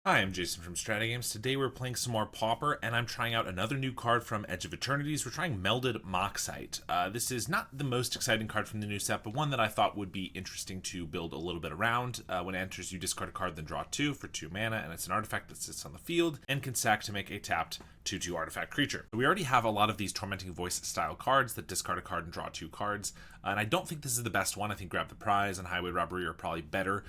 Hi, I'm Jason from StrataGames. Today we're playing some more Pauper, and I'm trying out another new card from Edge of Eternities. We're trying Melded Moxite. This is not the most exciting card from the new set, but one that I thought would be interesting to build a little bit around. When it enters, you discard a card, then draw 2 for 2 mana, and it's an artifact that sits on the field and can sack to make a tapped 2/2 artifact creature. We already have a lot of these Tormenting Voice style cards that discard a card and draw 2 cards, and I don't think this is the best one. I think Grab the Prize and Highway Robbery are probably better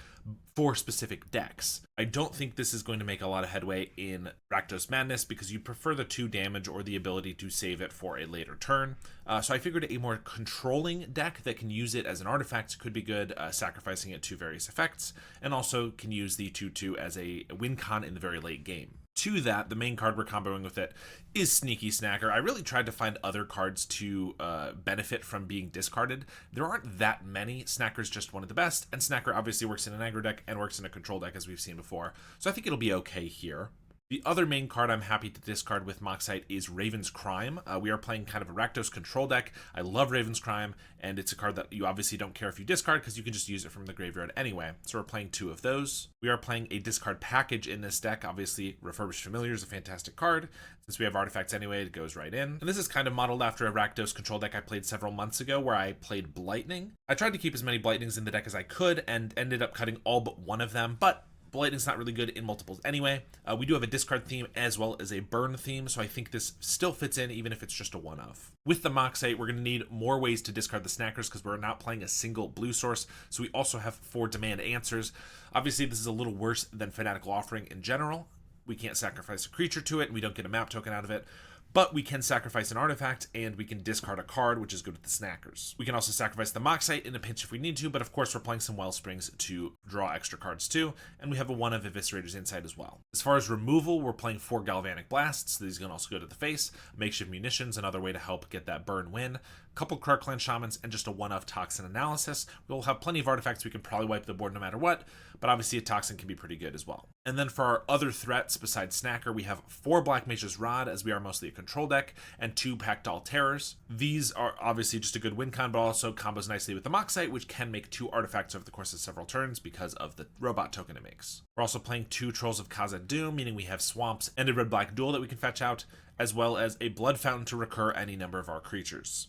for specific decks. I don't think this is going to make a lot of headway in Rakdos Madness because you prefer the 2 damage or the ability to save it for a later turn. So I figured a more controlling deck that can use it as an artifact could be good, sacrificing it to various effects, and also can use the 2/2 as a win con in the very late game. To that, the main card we're comboing with it is Sneaky Snacker. I really tried to find other cards to benefit from being discarded. There aren't that many. Snacker's just one of the best, and Snacker obviously works in an aggro deck and works in a control deck as we've seen before, so I think it'll be okay here. The other main card I'm happy to discard with Moxite is Raven's Crime. We are playing kind of a Rakdos control deck. I love Raven's Crime, and it's a card that you obviously don't care if you discard because you can just use it from the graveyard anyway. So we're playing 2 of those. We are playing a discard package in this deck. Obviously, Refurbished Familiar is a fantastic card. Since we have artifacts anyway, it goes right in. And this is kind of modeled after a Rakdos control deck I played several months ago where I played Blightning. I tried to keep as many Blightnings in the deck as I could and ended up cutting all but one of them, but Blightning's not really good in multiples anyway. We do have a discard theme as well as a burn theme, so I think this still fits in even if it's just a one-of. With the Moxite, we're going to need more ways to discard the Snackers because we're not playing a single blue source, so we also have 4 demand answers. Obviously, this is a little worse than Fanatical Offering in general. We can't sacrifice a creature to it, and we don't get a map token out of it. But we can sacrifice an artifact, and we can discard a card, which is good with the Snackers. We can also sacrifice the Moxite in a pinch if we need to, but of course we're playing some Wellsprings to draw extra cards too, and we have a 1 of Eviscerator's Insight as well. As far as removal, we're playing 4 Galvanic Blasts. These can also go to the face. Makeshift Munitions, another way to help get that burn win. A couple Krark-Clan Shamans, and just a 1 of Toxin Analysis. We'll have plenty of artifacts. We can probably wipe the board no matter what, but obviously a Toxin can be pretty good as well. And then for our other threats besides Snacker, we have 4 Black Mage's Rod, as we are mostly a control deck, and 2 Pactol Terrors. These are obviously just a good win con, but also combos nicely with the Moxite, which can make 2 artifacts over the course of several turns because of the robot token it makes. We're also playing 2 Trolls of Khazad-dûm, meaning we have swamps and a red-black duel that we can fetch out, as well as a Blood Fountain to recur any number of our creatures.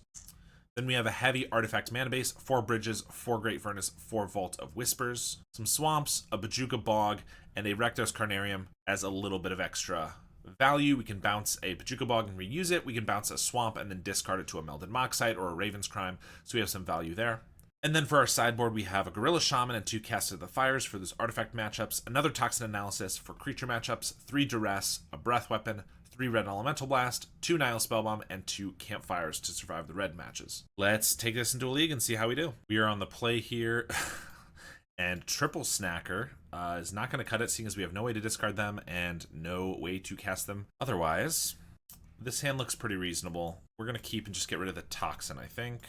Then we have a heavy artifact mana base, 4 Bridges, 4 Great Furnace, 4 Vault of Whispers, some swamps, a Bajuka Bog, and a Rakdos Carnarium as a little bit of extra value. We can bounce a Bajuka Bog and reuse it. We can bounce a swamp and then discard it to a Melded Moxite or a Raven's Crime, so we have some value there. And then for our sideboard, we have a Gorilla Shaman and 2 Cast of the Fires for those artifact matchups, another Toxin Analysis for creature matchups, 3 Duress, a Breath Weapon, 3 Red Elemental Blast, 2 Nihil Spellbomb, and 2 Campfires to survive the red matches. Let's take this into a league and see how we do. We are on the play here, and triple Snacker is not going to cut it, seeing as we have no way to discard them and no way to cast them otherwise. This hand looks pretty reasonable. We're going to keep and just get rid of the Toxin, I think.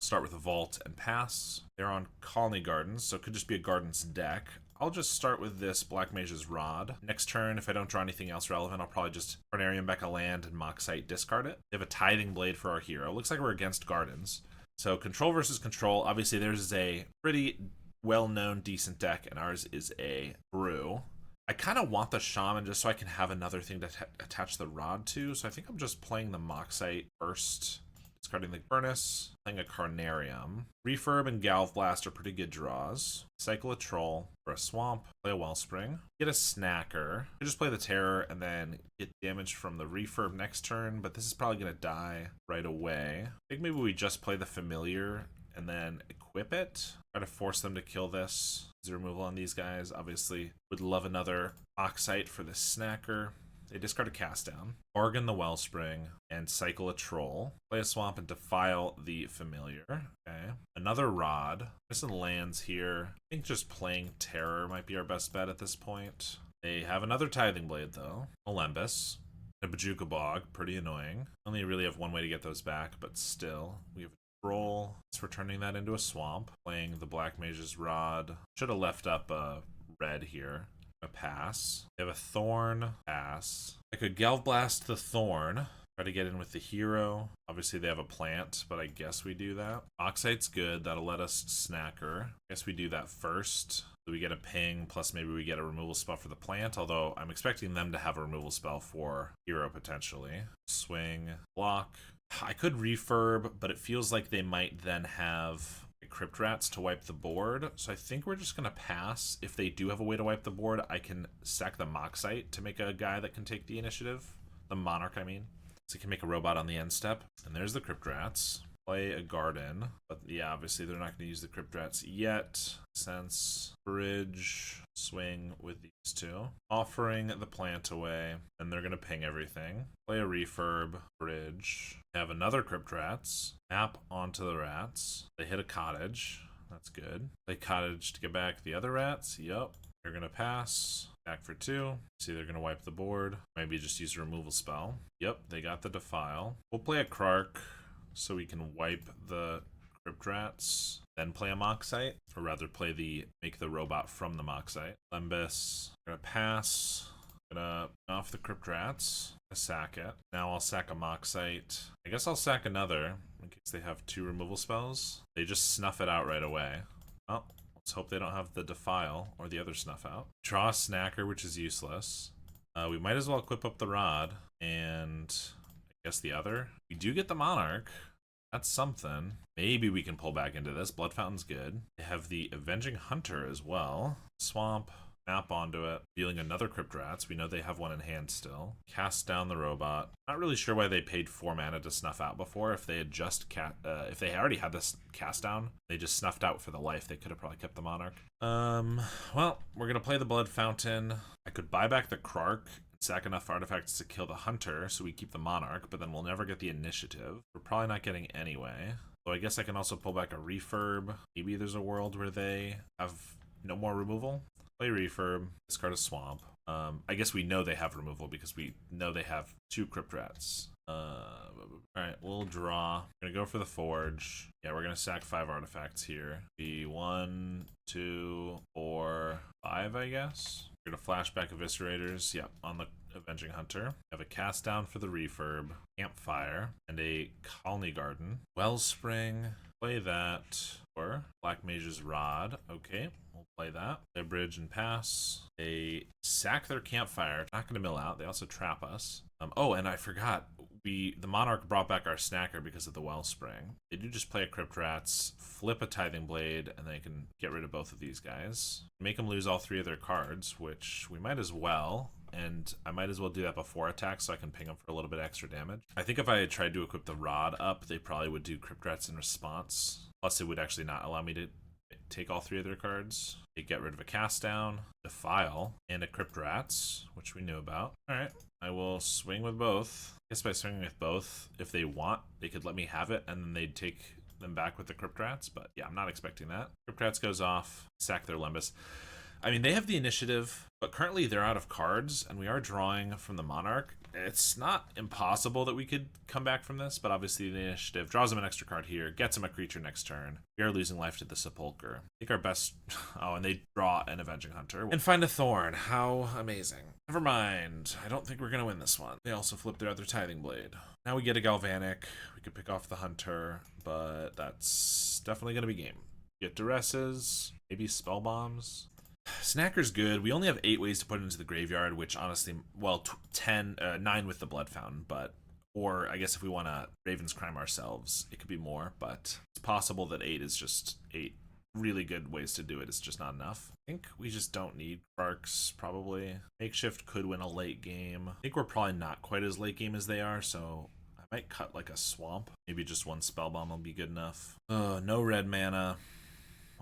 Start with a Vault and pass. They're on Golgari Gardens, so it could just be a Gardens deck. I'll just start with this Black Mage's Rod. Next turn, if I don't draw anything else relevant, I'll probably just Carnarium back a land and Moxite discard it. They have a Tithing Blade for our hero. Looks like we're against Gardens. So control versus control. Obviously, theirs is a pretty well-known, decent deck, and ours is a brew. I kind of want the Shaman just so I can have another thing to attach the Rod to, so I think I'm just playing the Moxite first. Discarding the Furnace, playing a Carnarium. Refurb and Galv Blast are pretty good draws. Cycle a Troll for a Swamp, play a Wellspring, get a Snacker. I just play the Terror and then get damage from the Refurb next turn, but this is probably going to die right away. I think maybe we just play the Familiar and then equip it. Try to force them to kill this. Easy removal on these guys. Obviously, would love another Oxite for the Snacker. They discard a Cast Down, bargain the Wellspring, and cycle a Troll. Play a Swamp and defile the Familiar. Okay. Another Rod. Missing lands here. I think just playing Terror might be our best bet at this point. They have another Tithing Blade, though. Olembus. A Bajuka Bog. Pretty annoying. Only really have one way to get those back, but still. We have a Troll. It's returning that into a Swamp. Playing the Black Mage's Rod. Should have left up a red here. A pass. They have a Thorn. Pass. I could Galv Blast the Thorn. Try to get in with the hero. Obviously they have a plant, but I guess we do that. Moxite's good. That'll let us Snacker. I guess we do that first. So we get a ping, plus maybe we get a removal spell for the plant, although I'm expecting them to have a removal spell for hero potentially. Swing, block. I could refurb, but it feels like they might then have Crypt Rats to wipe the board, so I think we're just going to pass. If they do have a way to wipe the board, I can sack the Moxite to make a guy that can take the initiative. The Monarch, I mean. So you can make a robot on the end step. And there's the Crypt Rats. Play a garden. But yeah, obviously they're not going to use the Crypt Rats yet. Sense, bridge, swing with these two. Offering the plant away. And they're going to ping everything. Play a refurb, bridge. Have another Crypt Rats. Map onto the rats. They hit a cottage. That's good. Play cottage to get back the other rats. Yup. They're going to pass. Back for 2. See, they're going to wipe the board. Maybe just use a removal spell. Yep, they got the Defile. We'll play a Krark so we can wipe the Crypt Rats. Then play a Moxite. Or rather, make the robot from the Moxite. Lembas. Going to pass. Gonna off the Crypt Rats. Sack it. Now I'll sack a Moxite. I guess I'll sack another in case they have 2 removal spells. They just snuff it out right away. Oh, let's hope they don't have the Defile or the other snuff out. Draw a Snacker, which is useless. We might as well equip up the Rod and I guess the other. We do get the Monarch. That's something. Maybe we can pull back into this. Blood Fountain's good. They have the Avenging Hunter as well. Swamp. Map onto it, dealing another Crypt Rats. We know they have one in hand still. Cast down the robot. Not really sure why they paid 4 mana to snuff out before. If they had just if they already had this cast down, they just snuffed out for the life. They could have probably kept the Monarch. Well, we're gonna play the Blood Fountain. I could buy back the Krark and sack enough artifacts to kill the Hunter, so we keep the Monarch, but then we'll never get the initiative. We're probably not getting anyway. So I guess I can also pull back a refurb. Maybe there's a world where they have no more removal. Play refurb, discard a swamp. I guess we know they have removal because we know they have 2 Crypt Rats. Alright, we'll draw. We're gonna go for the forge. Yeah, we're gonna sack 5 artifacts here. Be 1, 2, 4, 5, I guess. We're gonna flashback Eviscerators. Yep, on the Avenging Hunter. Have a cast down for the refurb, campfire, and a colony garden. Wellspring. Play that. Or Black Mage's Rod. Okay. Play that. They bridge and pass. They sack their campfire. Not going to mill out. They also trap us. Oh, and I forgot. The Monarch brought back our Snacker because of the Wellspring. They do just play a Crypt Rats, flip a Tithing Blade, and they can get rid of both of these guys. Make them lose all 3 of their cards, which we might as well. And I might as well do that before attack so I can ping them for a little bit extra damage. I think if I had tried to equip the Rod up, they probably would do Crypt Rats in response. Plus, it would actually not allow me to take all 3 of their cards. They get rid of a cast down, Defile, and a Crypt Rats, which we knew about. Alright, I will swing with both. I guess by swinging with both, if they want, they could let me have it, and then they'd take them back with the Crypt Rats, but yeah, I'm not expecting that. Crypt Rats goes off, sack their Lembas. I mean, they have the initiative, but currently they're out of cards, and we are drawing from the Monarch. It's not impossible that we could come back from this, but obviously the initiative draws them an extra card here, gets them a creature next turn. We are losing life to the Sepulcher. I think our best... Oh, and they draw an Avenging Hunter. And find a Thorn. How amazing. Never mind. I don't think we're going to win this one. They also flip their other Tithing Blade. Now we get a Galvanic. We could pick off the Hunter, but that's definitely going to be game. Get Duresses, maybe Spell Bombs. Snacker's good. We only have 8 ways to put it into the graveyard, which honestly, well, 9 with the Blood Fountain, but, or I guess if we want to Raven's Crime ourselves, it could be more, but it's possible that 8 is just 8 really good ways to do it. It's just not enough. I think we just don't need Krarks, probably. Makeshift could win a late game. I think we're probably not quite as late game as they are, so I might cut like a Swamp. Maybe just 1 Spellbomb will be good enough. No red mana.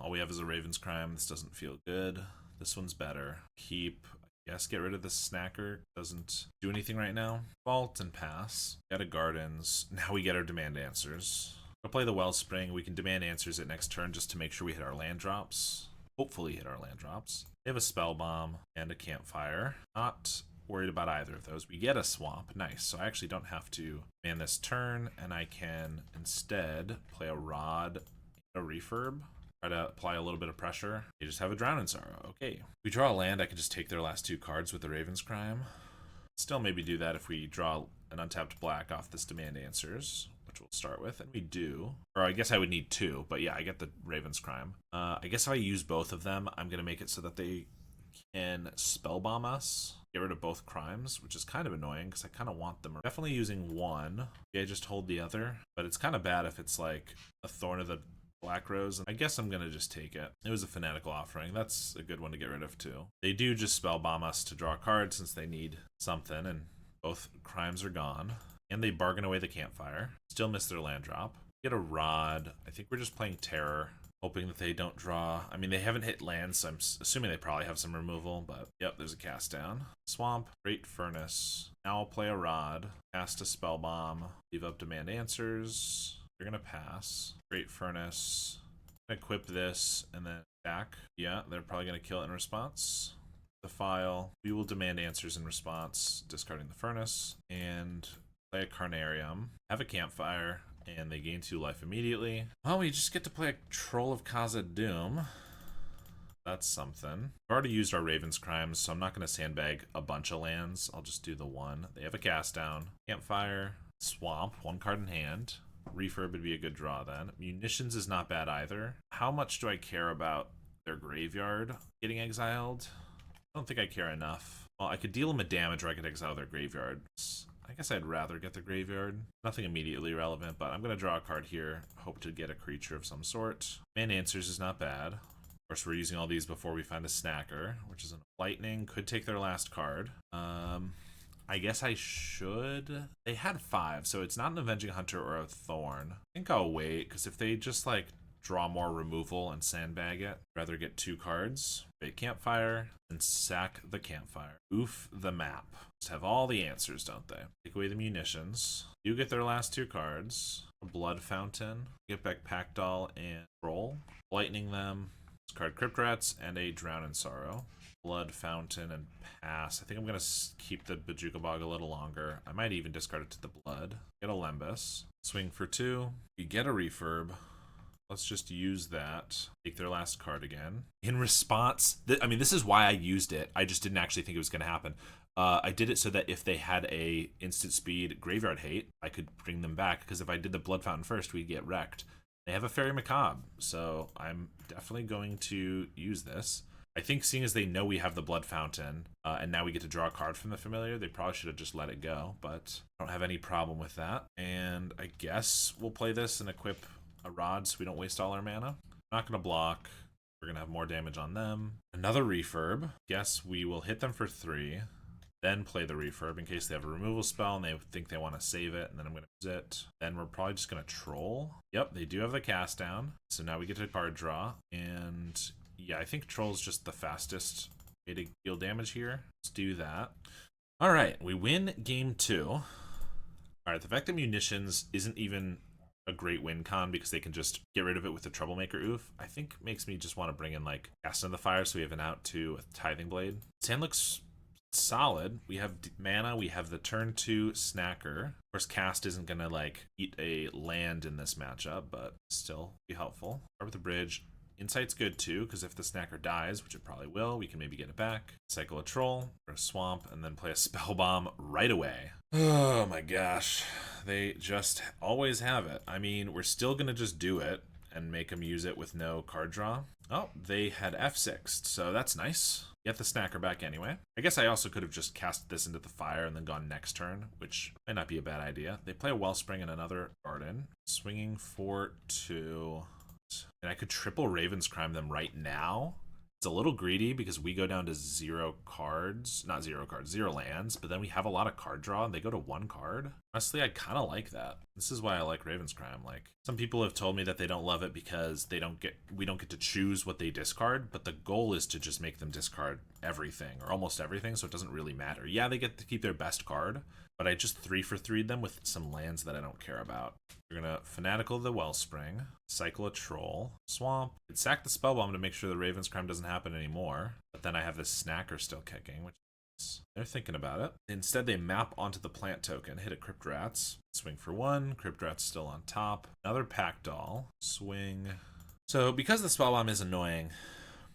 All we have is a Raven's Crime. This doesn't feel good. This one's better. Keep. I guess get rid of the Snacker. Doesn't do anything right now. Vault and pass. Get a Gardens. Now we get our Demand Answers. We'll play the Wellspring. We can Demand Answers at next turn just to make sure we hit our land drops. Hopefully hit our land drops. They have a Spell Bomb and a Campfire. Not worried about either of those. We get a Swamp. Nice. So I actually don't have to man this turn, and I can instead play a Rod, a Refurb. Try to apply a little bit of pressure. They just have a Drown in Sorrow. Okay. If we draw a land, I can just take their last 2 cards with the Raven's Crime. Still maybe do that if we draw an untapped black off this Demand Answers. which we'll start with, and we do. Or I guess I would need 2, but yeah, I get the Raven's Crime. I guess if I use both of them, I'm going to make it so that they can spellbomb us, get rid of both crimes, which is kind of annoying because I kind of want them. Definitely using one. Yeah, just hold the other, but it's kind of bad if it's like a Thorn of the Black Rose, and I guess I'm gonna just take it. It was a Fanatical Offering. That's a good one to get rid of too. They do just spellbomb us to draw a card since they need something, and both crimes are gone. And they bargain away the Campfire. Still miss their land drop. Get a Rod. I think we're just playing Terror, hoping that they don't draw. I mean, they haven't hit lands, so I'm assuming they probably have some removal, but yep, there's a cast down. Swamp, Great Furnace. Now I'll play a Rod, cast a Spellbomb, leave up Demand Answers. They're gonna pass. Great Furnace. Equip this and then attack. Yeah, they're probably gonna kill it in response. The file. We will Demand Answers in response, discarding the Furnace, and play a Carnarium. Have a Campfire, and they gain 2 life immediately. Well, we just get to play a Troll of Khazad-dûm. That's something. I've already used our Raven's Crimes, so I'm not gonna sandbag a bunch of lands. I'll just do the one. They have a cast down. Campfire, Swamp, 1 card in hand. Refurb would be a good draw then. Munitions is not bad either. How much do I care about their graveyard getting exiled? I don't think I care enough. Well, I could deal them a damage or I could exile their graveyard. I guess I'd rather get the graveyard. Nothing immediately relevant, but I'm going to draw a card here. Hope to get a creature of some sort. Man Answers is not bad. Of course, we're using all these before we find a Snacker, which is a Lightning. Could take their last card. I guess I should. They had 5, so it's not an Avenging Hunter or a Thorn. I think I'll wait, because if they just like draw more removal and sandbag it, I'd rather get 2 cards. Bait Campfire and sack the Campfire. Oof the map. Just have all the answers, don't they? Take away the munitions. You get their last 2 cards. A Blood Fountain. Get back Pack Doll and Roll. Lightning them. Discard Crypt Rats and a Drown in Sorrow. Blood Fountain and pass. I think I'm going to keep the Bojuka Bog a little longer. I might even discard it to the blood. Get a Lembas. Swing for 2. You get a Refurb. Let's just use that. Take their last card again. In response, I mean, this is why I used it. I just didn't actually think it was going to happen. I did it so that if they had a instant speed Graveyard Hate, I could bring them back. Because if I did the Blood Fountain first, we'd get wrecked. They have a Fairy Macabre, so I'm definitely going to use this. I think seeing as they know we have the Blood Fountain, and now we get to draw a card from the Familiar, they probably should have just let it go, but I don't have any problem with that. And I guess we'll play this and equip a Rod so we don't waste all our mana. Not going to block. We're going to have more damage on them. Another Refurb. Guess we will hit them for 3, then play the Refurb in case they have a removal spell and they think they want to save it, and then I'm going to use it. Then we're probably just going to Troll. Yep, they do have the cast down, so now we get to card draw, and yeah, I think Troll's just the fastest way to deal damage here. Let's do that. All right, we win game 2. All right, the fact that Munitions isn't even a great win con because they can just get rid of it with the Troublemaker Oof, I think makes me just want to bring in like Cast in the Fire so we have an out to a Tithing Blade. Sand looks solid. We have mana, we have the turn 2 Snacker. Of course, Cast isn't gonna like eat a land in this matchup, but still be helpful. Start with the bridge. Insight's good too, because if the Snacker dies, which it probably will, we can maybe get it back. Cycle a Troll or a Swamp, and then play a Spellbomb right away. Oh my gosh. They just always have it. I mean, we're still going to just do it and make them use it with no card draw. Oh, they had F6'd, so that's nice. Get the Snacker back anyway. I guess I also could have just cast this into the fire and then gone next turn, which might not be a bad idea. They play a Wellspring and another Garden. Swinging for 2. And I could triple Raven's Crime them right now. It's a little greedy because we go down to 0 cards. Not 0 cards, 0 lands. But then we have a lot of card draw and they go to 1 card. Honestly, I kind of like that. This is why I like Raven's Crime. Like, some people have told me that they don't love it because we don't get to choose what they discard. But the goal is to just make them discard everything or almost everything. So it doesn't really matter. Yeah, they get to keep their best card. But I just 3 for 3'd them with some lands that I don't care about. We're going to Fanatical the Wellspring, cycle a Troll, Swamp, and sack the Spellbomb to make sure the Raven's Crime doesn't happen anymore. But then I have this Snacker still kicking, which is, they're thinking about it. Instead, they map onto the plant token, hit a Crypt Rats, swing for 1, Crypt Rats still on top, another Pack Doll, swing. So because the Spellbomb is annoying,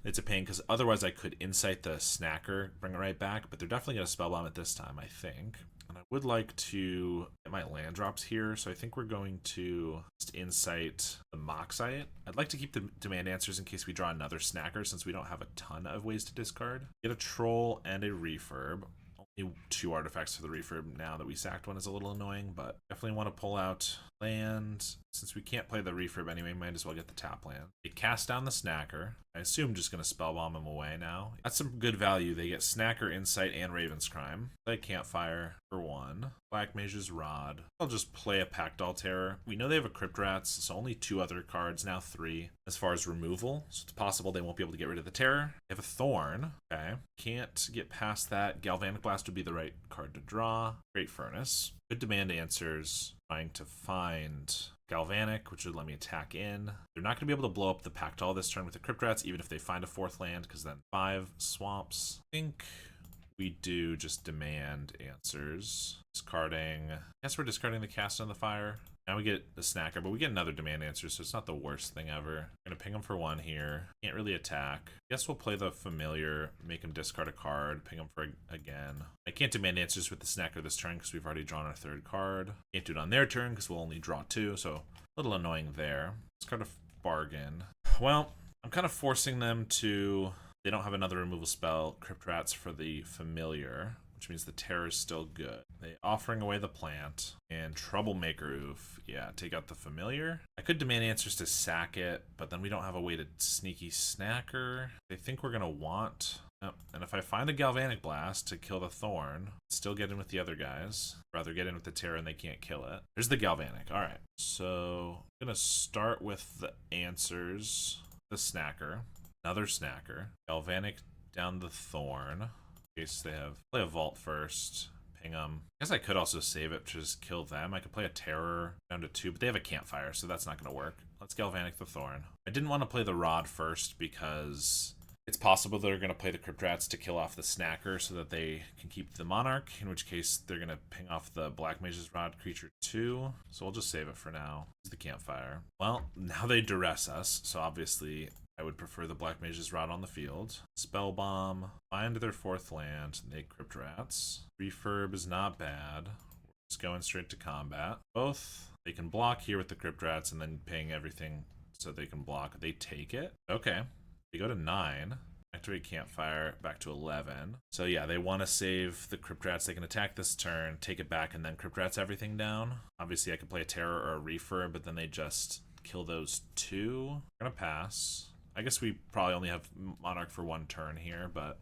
It's a pain because otherwise I could Insight the Snacker, bring it right back, but they're definitely going to Spellbomb it this time, I think. And I would like to get my land drops here, so I think we're going to just Insight the Moxite. I'd like to keep the Demand Answers in case we draw another Snacker, since we don't have a ton of ways to discard. Get a Troll and a Refurb. Only 2 artifacts for the Refurb now that we sacked one is a little annoying, but definitely want to pull out land. Since we can't play the Refurb anyway, might as well get the tap land. They cast down the Snacker. I assume just going to Spellbomb him away now. That's some good value. They get Snacker, Insight, and Raven's Crime. They Campfire for 1. Black Mage's Rod. I'll just play a Packdoll Terror. We know they have a Crypt Rats, so only 2 other cards, now 3, as far as removal. So it's possible they won't be able to get rid of the Terror. They have a Thorn. Okay. Can't get past that. Galvanic Blast would be the right card to draw. Great Furnace. Good Demand Answers. Trying to find Galvanic, which would let me attack in. They're not going to be able to blow up the Packdoll this turn with the Crypt Rats, even if they find a 4th land, because then 5 swamps. I think we do just Demand Answers. Discarding. I guess we're discarding the Cast on the Fire. Now we get the Snacker, but we get another Demand Answer, so it's not the worst thing ever. I'm going to ping him for 1 here. Can't really attack. Guess we'll play the Familiar, make him discard a card, ping him for again. I can't Demand Answers with the Snacker this turn because we've already drawn our 3rd card. Can't do it on their turn because we'll only draw 2, so a little annoying there. Discard a Bargain. Well, I'm kind of forcing them to... They don't have another removal spell, Crypt Rats for the Familiar, which means the Terror is still good. They offering away the plant and Troublemaker. Oof. Yeah, take out the Familiar. I could Demand Answers to sack it, but then we don't have a way to sneaky Snacker. They think we're gonna want. Oh, and if I find a Galvanic Blast to kill the Thorn, still get in with the other guys. Rather get in with the Terror and they can't kill it. There's the Galvanic. All right. So I'm gonna start with the answers. The Snacker. Another Snacker. Galvanic down the Thorn. In case they have play a Vault first, ping them. I guess I could also save it to just kill them. I could play a Terror down to 2, but they have a Campfire, so that's not going to work. Let's Galvanic the Thorn. I didn't want to play the Rod first because it's possible they're going to play the Crypt Rats to kill off the Snacker so that they can keep the Monarch, in which case they're going to ping off the Black Mage's Rod creature 2. So we'll just save it for now. It's the Campfire. Well, now they duress us, so obviously I would prefer the Black Mage's Rod on the field. Spellbomb, find their 4th land, they Crypt Rats. Refurb is not bad. We're just going straight to combat. Both, they can block here with the Crypt Rats and then ping everything so they can block. They take it. Okay. They go to 9. Activate Campfire, back to 11. So yeah, they want to save the Crypt Rats. They can attack this turn, take it back, and then Crypt Rats everything down. Obviously, I could play a Terror or a Refurb, but then they just kill those 2. We're going to pass. I guess we probably only have Monarch for 1 turn here, but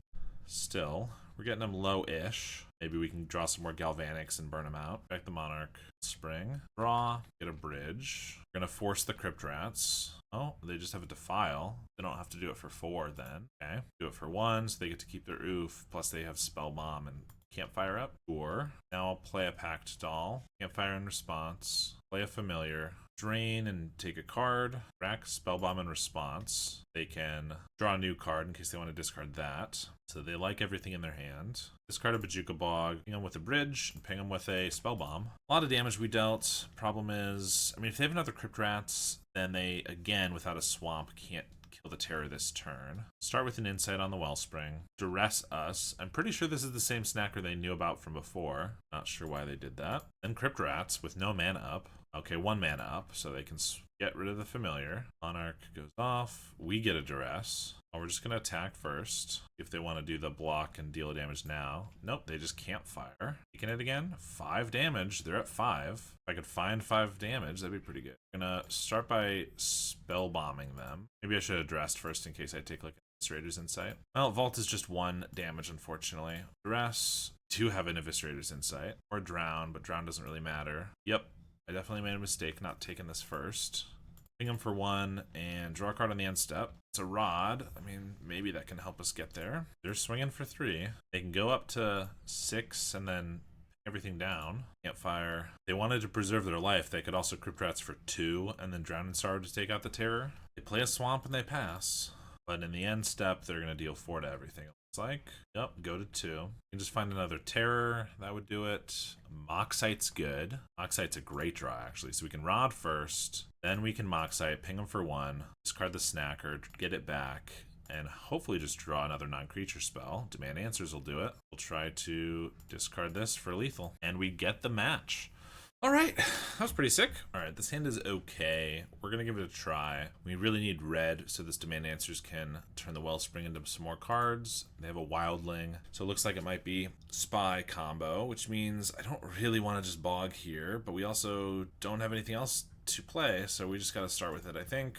still, we're getting them low-ish. Maybe we can draw some more Galvanics and burn them out. Back the Monarch. Spring. Draw. Get a bridge. We're going to force the Crypt Rats. Oh, they just have a Defile. They don't have to do it for 4 then. Okay. Do it for 1, so they get to keep their oof. Plus they have Spellbomb and Campfire up. Or now I'll play a Packed Doll. Campfire in response. Play a Familiar. Drain and take a card. Rack Spellbomb in response. They can draw a new card in case they want to discard that. So they like everything in their hand. Discard a Bajuka Bog. Ping them with a bridge and ping them with a Spellbomb. A lot of damage we dealt. Problem is, I mean, if they have another Crypt Rats, then they, again, without a swamp, can't kill the Terror this turn. Start with an Insight on the Wellspring. Duress us. I'm pretty sure this is the same Snacker they knew about from before. Not sure why they did that. Then Crypt Rats with no mana up. Okay, 1 mana up, so they can get rid of the Familiar. Monarch goes off. We get a Duress. Oh, we're just going to attack first. If they want to do the block and deal damage now. Nope, they just Campfire. Taking it again. 5 damage. They're at 5. If I could find 5 damage, that'd be pretty good. I'm going to start by Spellbombing them. Maybe I should have dressed first in case I take like Eviscerator's Insight. Well, Vault is just 1 damage, unfortunately. Duress. Do have an Eviscerator's Insight. Or Drown, but Drown doesn't really matter. Yep. I definitely made a mistake not taking this first. Ping them for 1 and draw a card on the end step. It's a Rod. I mean, maybe that can help us get there. They're swinging for 3. They can go up to 6 and then everything down. Campfire. They wanted to preserve their life. They could also Crypt Rats for 2 and then Drown in Sorrow to take out the Terror. They play a Swamp and they pass. But in the end step, they're going to deal 4 to everything. Like, yep, go to 2. You can just find another Terror. That would do it. Moxite's good. Moxite's a great draw, actually. So we can Rod first. Then we can Moxite, ping them for 1. Discard the Snacker, get it back. and hopefully just draw another non-creature spell. Demand Answers will do it. We'll try to discard this for lethal, and we get the match. All right, that was pretty sick. All right, this hand is okay. We're gonna give it a try. We really need red so this Demand Answers can turn the Wellspring into some more cards. They have a Wildling, so it looks like it might be Spy combo, which means I don't really want to just bog here, but we also don't have anything else to play, so we just gotta start with it, I think.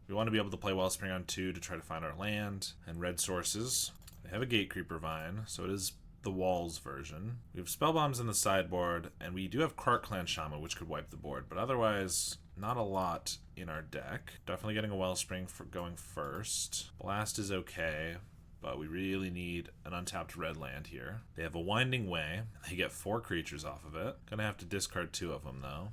We want to be able to play Wellspring on 2 to try to find our land and red sources. They have a Gatecreeper Vine, so it is the walls version. We have Spellbombs in the sideboard, and we do have Krark Clan Shaman, which could wipe the board, but otherwise, not a lot in our deck. Definitely getting a Wellspring for going first. Blast is okay, but we really need an untapped red land here. They have a Winding Way. They get 4 creatures off of it. Gonna have to discard 2 of them, though.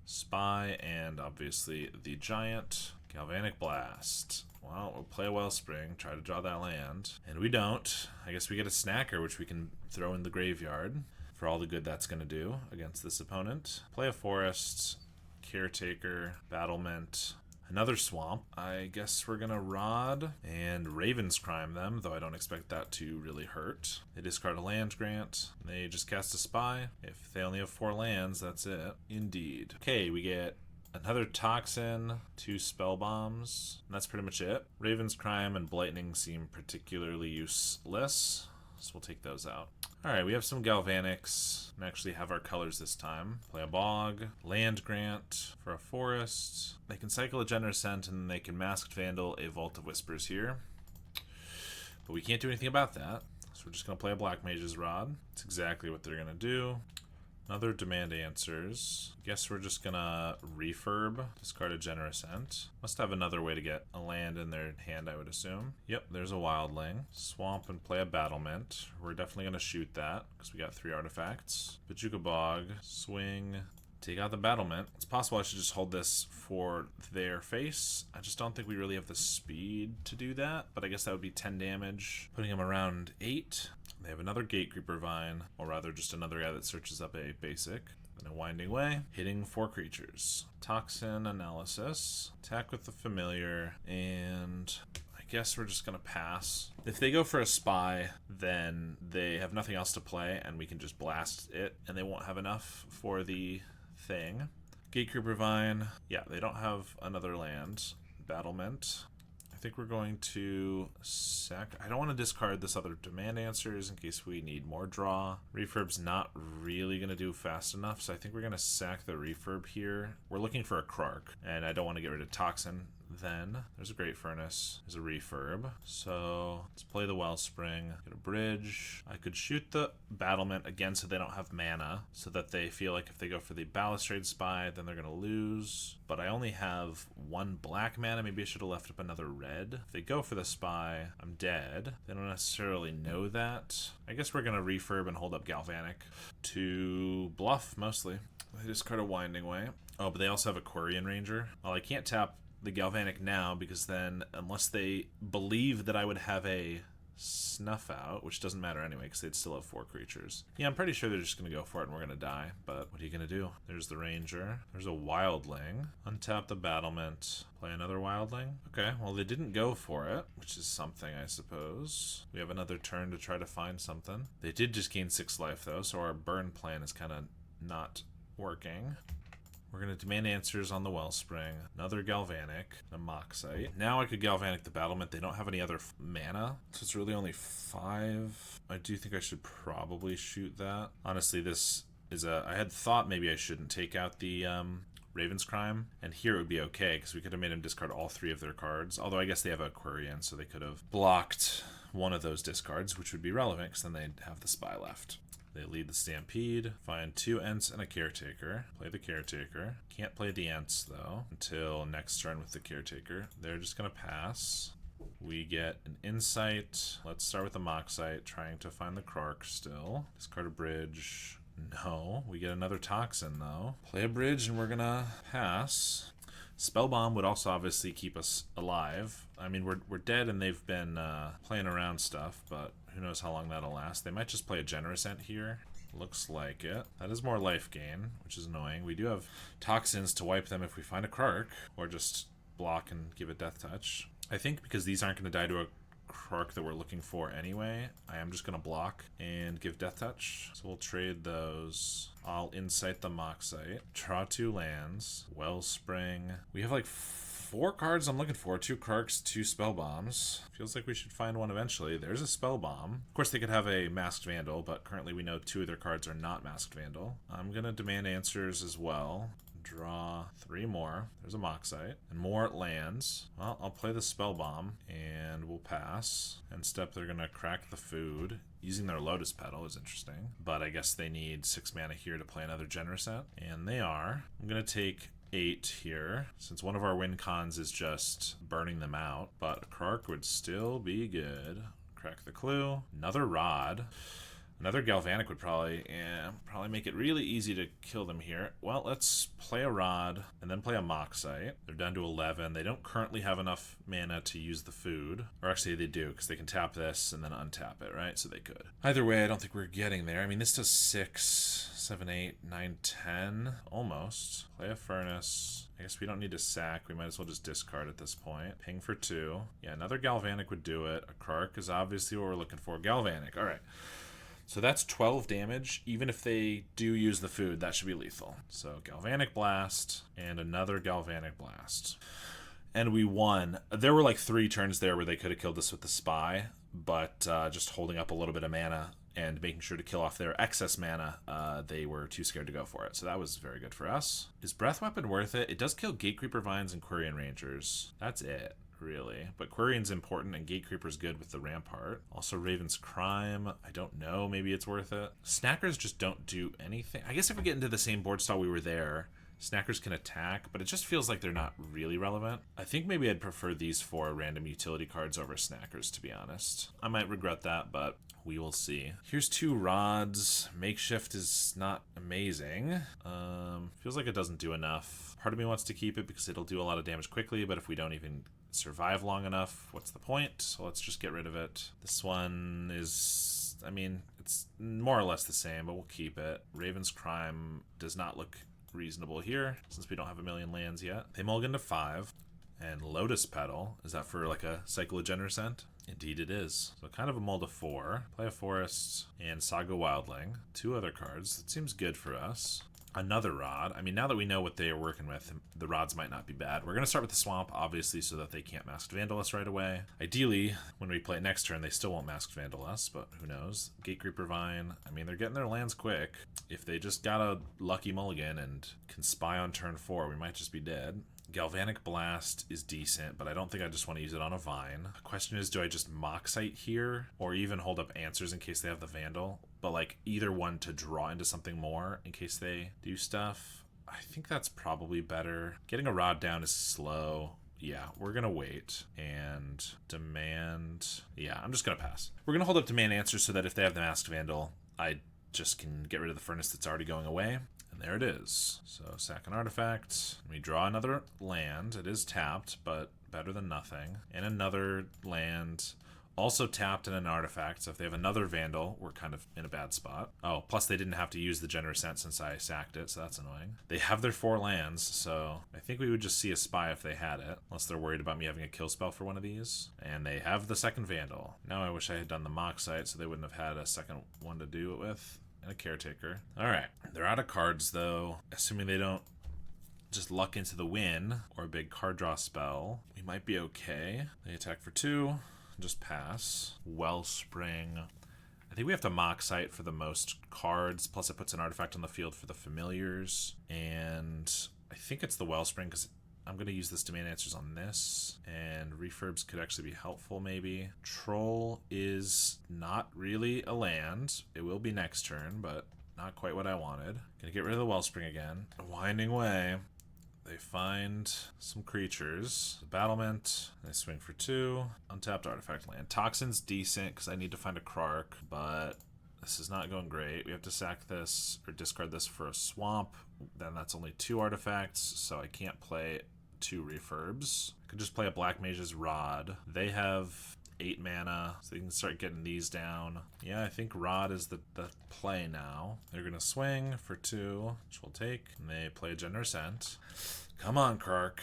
Spy and, obviously, the Giant. Galvanic Blast. Well, we'll play a Wellspring, try to draw that land. And we don't. I guess we get a Snacker, which we can throw in the graveyard for all the good that's going to do against this opponent. Play a Forest, Caretaker, Battlement, another Swamp. I guess we're going to Rod and Ravenscrime them, though I don't expect that to really hurt. They discard a land grant. They just cast a Spy. If they only have 4 lands, that's it. Indeed. Okay, we get another Toxin, 2 Spell Bombs, and that's pretty much it. Ravenscrime and Blightning seem particularly useless, so we'll take those out. Alright, we have some Galvanics, and actually have our colors this time. Play a Bog, Land Grant for a Forest. They can cycle a Generous Scent, and they can Masked Vandal a Vault of Whispers here. But we can't do anything about that, so we're just going to play a Black Mage's Rod. That's exactly what they're going to do. Another Demand Answers. Guess we're just gonna refurb, discard a Generous Scent. Must have another way to get a land in their hand, I would assume. Yep, there's a Wildling. Swamp and play a Battlement. We're definitely gonna shoot that, because we got 3 artifacts. Bajuka Bog, swing, take out the Battlement. It's possible I should just hold this for their face. I just don't think we really have the speed to do that, but I guess that would be 10 damage, putting him around 8. They have another Gatecreeper Vine, or rather just another guy that searches up a basic. Then a Winding Way, hitting 4 creatures. Toxin Analysis, attack with the Familiar, and I guess we're just going to pass. If they go for a Spy, then they have nothing else to play, and we can just blast it, and they won't have enough for the thing. Gatecreeper Vine, yeah, they don't have another land. Battlement. I think we're going to sack. I don't want to discard this other Demand Answers in case we need more draw. Refurb's not really going to do fast enough, so I think we're going to sack the Refurb here. We're looking for a Krark, and I don't want to get rid of Toxin. Then there's a Great Furnace, there's a Refurb. So let's play the Wellspring, get a bridge. I could shoot the Battlement again so they don't have mana, so that they feel like if they go for the Balustrade Spy, then they're gonna lose. But I only have 1 black mana, maybe I should have left up another red. If they go for the Spy, I'm dead. They don't necessarily know that. I guess we're gonna Refurb and hold up Galvanic to bluff, mostly. They discard a Winding Way. Oh, but they also have a Quirion Ranger. Well, I can't tap the Galvanic now, because then, unless they believe that I would have a Snuff Out, which doesn't matter anyway, because they'd still have 4 creatures. Yeah, I'm pretty sure they're just going to go for it and we're going to die, but what are you going to do? There's the Ranger. There's a Wildling. Untap the Battlement. Play another Wildling. Okay, well, they didn't go for it, which is something, I suppose. We have another turn to try to find something. They did just gain 6 life, though, so our burn plan is kind of not working. We're going to Demand Answers on the Wellspring, another Galvanic, a Moxite. Now I could Galvanic the Battlement. They don't have any other mana, so it's really only 5. I do think I should probably shoot that. Honestly, this is a... I had thought maybe I shouldn't take out the Ravenscrime, and here it would be okay, because we could have made them discard all 3 of their cards. Although I guess they have a Quirion, so they could have blocked one of those discards, which would be relevant, because then they'd have the Spy left. They lead the Stampede, find 2 Ents and a Caretaker. Play the Caretaker. Can't play the Ents, though, until next turn with the Caretaker. They're just going to pass. We get an Insight. Let's start with the Moxite, trying to find the Krark still. Discard a Bridge. No. We get another Toxin, though. Play a Bridge, and we're going to pass. Spellbomb would also obviously keep us alive. I mean, we're dead, and they've been playing around stuff, but who knows how long that'll last. They might just play a Generous Scent here. Looks like it. That is more life gain, which is annoying. We do have Toxins to wipe them if we find a Krark, or just block and give it Death Touch. I think because these aren't going to die to a Krark that we're looking for anyway, I am just going to block and give Death Touch. So we'll trade those. I'll Insight the Moxite. Draw 2 lands. Wellspring. We have like 4 cards I'm looking for. 2 Krarks, 2 Spell Bombs. Feels like we should find one eventually. There's a Spell Bomb. Of course, they could have a Masked Vandal, but currently we know 2 of their cards are not Masked Vandal. I'm going to demand answers as well. Draw 3 more. There's a Moxite. And more lands. Well, I'll play the Spell Bomb, and we'll pass. And step, they're going to crack the food. Using their Lotus Petal is interesting. But I guess they need 6 mana here to play another Generset. And they are. I'm going to take 8 here, since one of our win cons is just burning them out. But a Krark would still be good. Crack the clue. Another Rod. Another Galvanic would probably make it really easy to kill them here. Well, let's play a Rod and then play a Moxite. They're down to 11. They don't currently have enough mana to use the food. Or actually they do, because they can tap this and then untap it, right? So they could. Either way, I don't think we're getting there. I mean, this does 6, 7, 8, 9, 10. Almost. Play a Furnace. I guess we don't need to sack. We might as well just discard at this point. Ping for 2. Yeah, another Galvanic would do it. A Krark is obviously what we're looking for. Galvanic. All right. So that's 12 damage. Even if they do use the food, that should be lethal. So Galvanic Blast and another Galvanic Blast. And we won. There were like 3 turns there where they could have killed us with the Spy, but just holding up a little bit of mana and making sure to kill off their excess mana, they were too scared to go for it. So that was very good for us. Is Breath Weapon worth it? It does kill Gatecreeper Vines and Quirion Rangers. That's it. Really, but Quirion's important and Gatecreeper's good with the Rampart. Also Raven's Crime, I don't know, maybe it's worth it. Snackers just don't do anything. I guess if we get into the same board style we were there, Snackers can attack, but it just feels like they're not really relevant. I think maybe I'd prefer these 4 random utility cards over Snackers, to be honest. I might regret that, but we will see. Here's 2 Rods. Makeshift is not amazing. Feels like it doesn't do enough. Part of me wants to keep it because it'll do a lot of damage quickly, but if we don't even survive long enough, what's the point? So let's just get rid of it. This one is, I mean, it's more or less the same, but we'll keep it. Raven's Crime does not look reasonable here since we don't have a million lands yet. They mulligan to 5. And Lotus Petal, is that for like a Cycle of Genercent? Indeed it is. So kind of a mull to 4. Play a Forest and Saga Wildling. 2 other cards. That seems good for us. Another Rod. I mean, now that we know what they are working with, the Rods might not be bad. We're going to start with the Swamp, obviously, so that they can't Masked Vandal us right away. Ideally, when we play it next turn, they still won't Masked Vandal us, but who knows. Gatecreeper Vine. I mean, they're getting their lands quick. If they just got a lucky mulligan and can spy on turn 4, we might just be dead. Galvanic Blast is decent, but I don't think I just want to use it on a Vine. The question is, do I just Moxite here, or even hold up Answers in case they have the Vandal? But like either one to draw into something more in case they do stuff. I think that's probably better. Getting a Rod down is slow. Yeah, we're going to wait and demand. Yeah, I'm just going to pass. We're going to hold up Demand Answers so that if they have the Masked Vandal, I just can get rid of the Furnace that's already going away. And there it is. So sack an artifact. We draw another land. It is tapped, but better than nothing. And another land. Also tapped in an artifact, so if they have another Vandal, we're kind of in a bad spot. Oh, plus they didn't have to use the Genercent since I sacked it, so that's annoying. They have their 4 lands, so I think we would just see a Spy if they had it, unless they're worried about me having a kill spell for one of these. And they have the second Vandal. Now I wish I had done the Moxite, so they wouldn't have had a second one to do it with. And a Caretaker. Alright, they're out of cards, though. Assuming they don't just luck into the win, or a big card draw spell, we might be okay. They attack for 2. Just pass. Wellspring. I think we have to Moxite for the most cards, plus it puts an artifact on the field for the familiars. And I think it's the Wellspring, because I'm going to use this Demand Answers on this. And Refurbs could actually be helpful, maybe. Troll is not really a land. It will be next turn, but not quite what I wanted. Gonna get rid of the Wellspring again. Winding Way. They find some creatures. The Battlement. They swing for 2. Untapped artifact land. Toxin's decent because I need to find a Krark, but this is not going great. We have to sack this or discard this for a Swamp. Then that's only 2 artifacts, so I can't play 2 Refurbs. I could just play a Black Mage's Rod. They have 8 mana, so they can start getting these down. Yeah, I think Rod is the play now. They're going to swing for 2, which we'll take, and they play a Generous Ent. Come on, Kirk.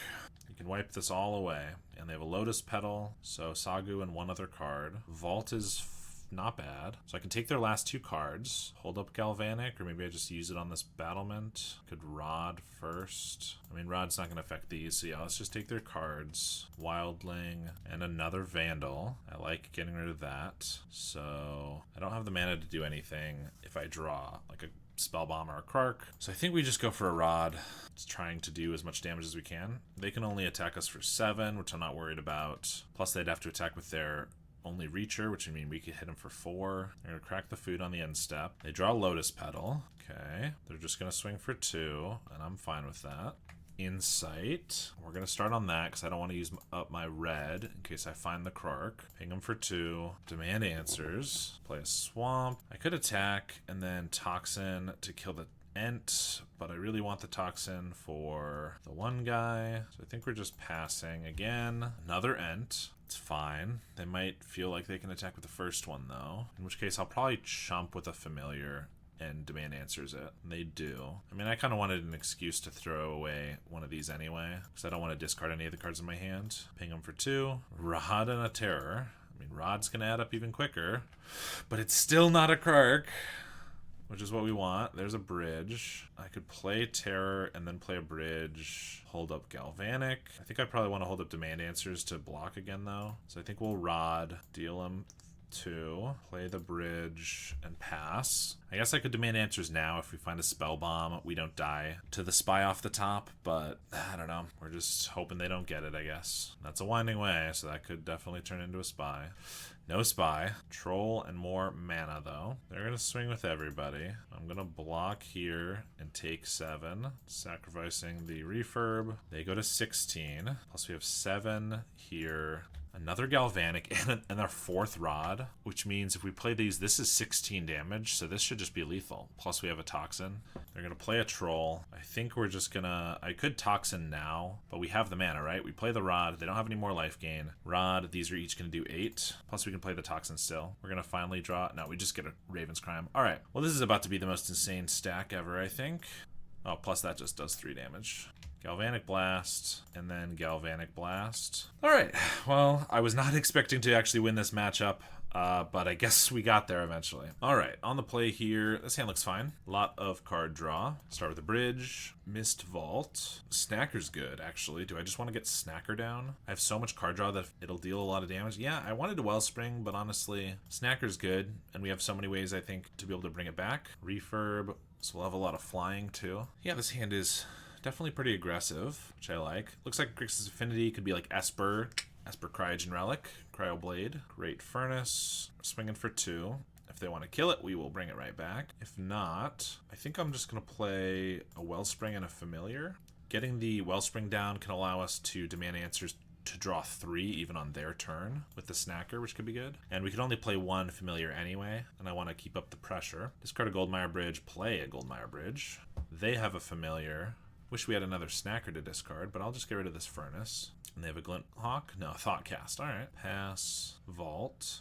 You can wipe this all away. And they have a Lotus Petal, so Sagu and one other card. Vault is not bad. So I can take their last 2 cards, hold up Galvanic, or maybe I just use it on this battlement. Could Rod first. I mean, Rod's not going to affect these, so yeah, let's just take their cards. Wildling and another Vandal. I like getting rid of that. So I don't have the mana to do anything if I draw like a Spellbomb or a Krark. So I think we just go for a Rod. It's trying to do as much damage as we can. They can only attack us for 7, which I'm not worried about. Plus they'd have to attack with their only Reacher, which would mean we could hit them for 4. They're going to crack the food on the end step. They draw Lotus Petal. Okay. They're just going to swing for 2, and I'm fine with that. Insight. We're going to start on that because I don't want to use up my red in case I find the Krark. Ping them for 2. Demand Answers. Play a Swamp. I could attack and then Toxin to kill the Ent, but I really want the Toxin for the one guy. So I think we're just passing again. Another Ent. It's fine. They might feel like they can attack with the first one though, in which case I'll probably chump with a Familiar and Demand Answers it. And they do. I mean, I kind of wanted an excuse to throw away one of these anyway, because I don't want to discard any of the cards in my hand. Ping them for 2. Rod and a Terror. I mean, Rod's going to add up even quicker, but it's still not a Krark, which is what we want. There's a bridge. I could play Terror and then play a bridge. Hold up Galvanic. I think I probably want to hold up Demand Answers to block again, though. So I think we'll Rod, deal him 2, play the bridge, and pass. I guess I could Demand Answers now if we find a Spell Bomb. We don't die to the Spy off the top, but I don't know. We're just hoping they don't get it, I guess. That's a Winding Way, so that could definitely turn into a Spy. No Spy. Troll and more mana, though. They're going to swing with everybody. I'm going to block here and take 7, sacrificing the Refurb. They go to 16. Plus we have 7 here. Another Galvanic and our 4th Rod, which means if we play these, this is 16 damage, so this should just be lethal. Plus we have a Toxin. They're going to play a Troll. I think we're just going to... I could Toxin now, but we have the mana, right? We play the Rod. They don't have any more life gain. Rod, these are each going to do 8. Plus we can play the Toxin still. We're going to finally draw... No, we just get a Raven's Crime. All right. Well, this is about to be the most insane stack ever, I think. Oh, plus that just does 3 damage. Galvanic Blast, and then Galvanic Blast. All right, well, I was not expecting to actually win this matchup, but I guess we got there eventually. All right, on the play here, this hand looks fine. A lot of card draw. Start with the bridge, Mist Vault. Snacker's good, actually. Do I just want to get Snacker down? I have so much card draw that it'll deal a lot of damage. Yeah, I wanted to Wellspring, but honestly, Snacker's good, and we have so many ways, I think, to be able to bring it back. Refurb, so we'll have a lot of flying, too. Yeah, this hand is... definitely pretty aggressive, which I like. Looks like Grixis Affinity could be like Esper Cryogen Relic, CryoBlade, Great Furnace, swinging for 2. If they want to kill it, we will bring it right back. If not, I think I'm just going to play a Wellspring and a Familiar. Getting the Wellspring down can allow us to Demand Answers to draw 3 even on their turn with the Snacker, which could be good. And we could only play 1 Familiar anyway, and I want to keep up the pressure. Discard a Goldmire Bridge, play a Goldmire Bridge. They have a Familiar. Wish we had another Snacker to discard, but I'll just get rid of this Furnace. And they have a Glint Hawk? No, Thoughtcast. All right. Pass. Vault.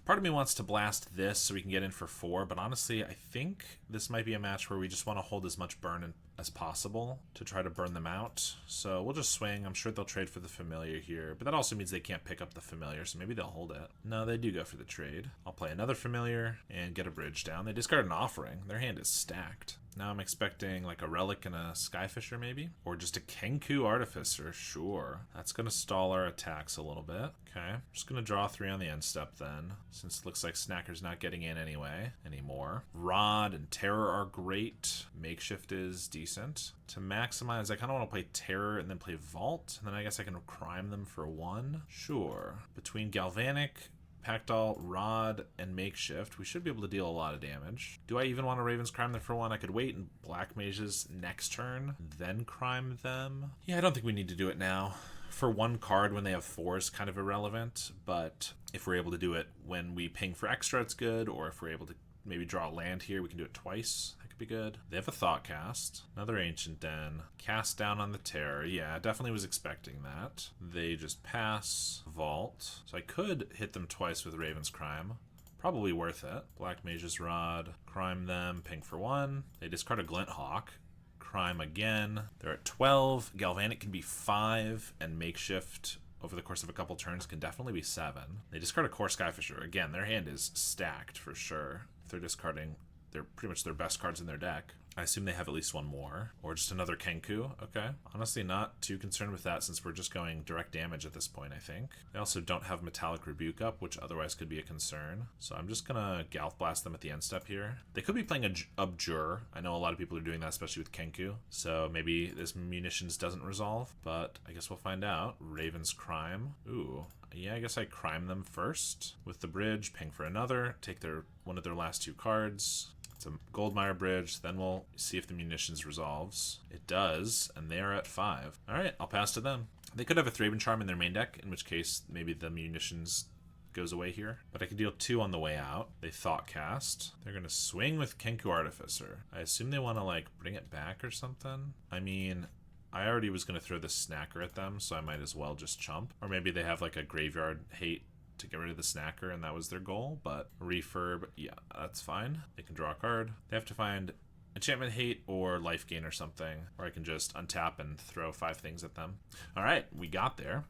Part of me wants to blast this so we can get in for 4, but honestly, I think this might be a match where we just want to hold as much burn as possible to try to burn them out. So we'll just swing. I'm sure they'll trade for the Familiar here, but that also means they can't pick up the Familiar, so maybe they'll hold it. No, they do go for the trade. I'll play another Familiar and get a bridge down. They discard an Offering. Their hand is stacked. Now I'm expecting like a Relic and a Skyfisher maybe, or just a Kenku Artificer. Sure. That's going to stall our attacks a little bit. Okay. Just going to draw 3 on the end step then, since it looks like Snacker's not getting in anymore. Rod and Terror are great. Makeshift is decent. To maximize, I kind of want to play Terror and then play Vault, and then I guess I can crime them for 1. Sure. Between Galvanic, Pactol, Rod, and Makeshift, we should be able to deal a lot of damage. Do I even want to Raven's Crime them for 1? I could wait and Black Mages next turn, then crime them. Yeah, I don't think we need to do it now. For 1 card when they have 4 is kind of irrelevant, but if we're able to do it when we ping for extra, it's good, or if we're able to maybe draw a land here, we can do it twice. That could could be good. They have a Thought Cast, another Ancient Den, Cast Down on the Terror. Yeah, definitely was expecting that. They just pass, Vault. So I could hit them twice with Raven's Crime. Probably worth it. Black Mage's Rod, crime them, ping for 1. They discard a Glint Hawk. Crime again. They're at 12. Galvanic can be 5, and Makeshift over the course of a couple turns can definitely be 7. They discard a Core Skyfisher. Again, their hand is stacked for sure. If they're discarding, they're pretty much their best cards in their deck. I assume they have at least one more. Or just another Kenku. Okay. Honestly, not too concerned with that since we're just going direct damage at this point, I think. They also don't have Metallic Rebuke up, which otherwise could be a concern. So I'm just going to Galth Blast them at the end step here. They could be playing a Abjure. I know a lot of people are doing that, especially with Kenku. So maybe this Munitions doesn't resolve, but I guess we'll find out. Raven's Crime. Ooh. Yeah, I guess I crime them first with the bridge, ping for another, take one of their last 2 cards. It's a Goldmire Bridge, then we'll see if the Munitions resolves. It does, and they are at 5. Alright, I'll pass to them. They could have a Thraben Charm in their main deck, in which case maybe the Munitions goes away here. But I could deal 2 on the way out. They Thought Cast. They're going to swing with Kenku Artificer. I assume they want to, like, bring it back or something. I mean, I already was going to throw the Snacker at them, so I might as well just chump. Or maybe they have, like, a Graveyard Hate to get rid of the Snacker, and that was their goal, but refurb, yeah, that's fine. They can draw a card. They have to find Enchantment Hate or Life Gain or something, or I can just untap and throw 5 things at them. All right, we got there.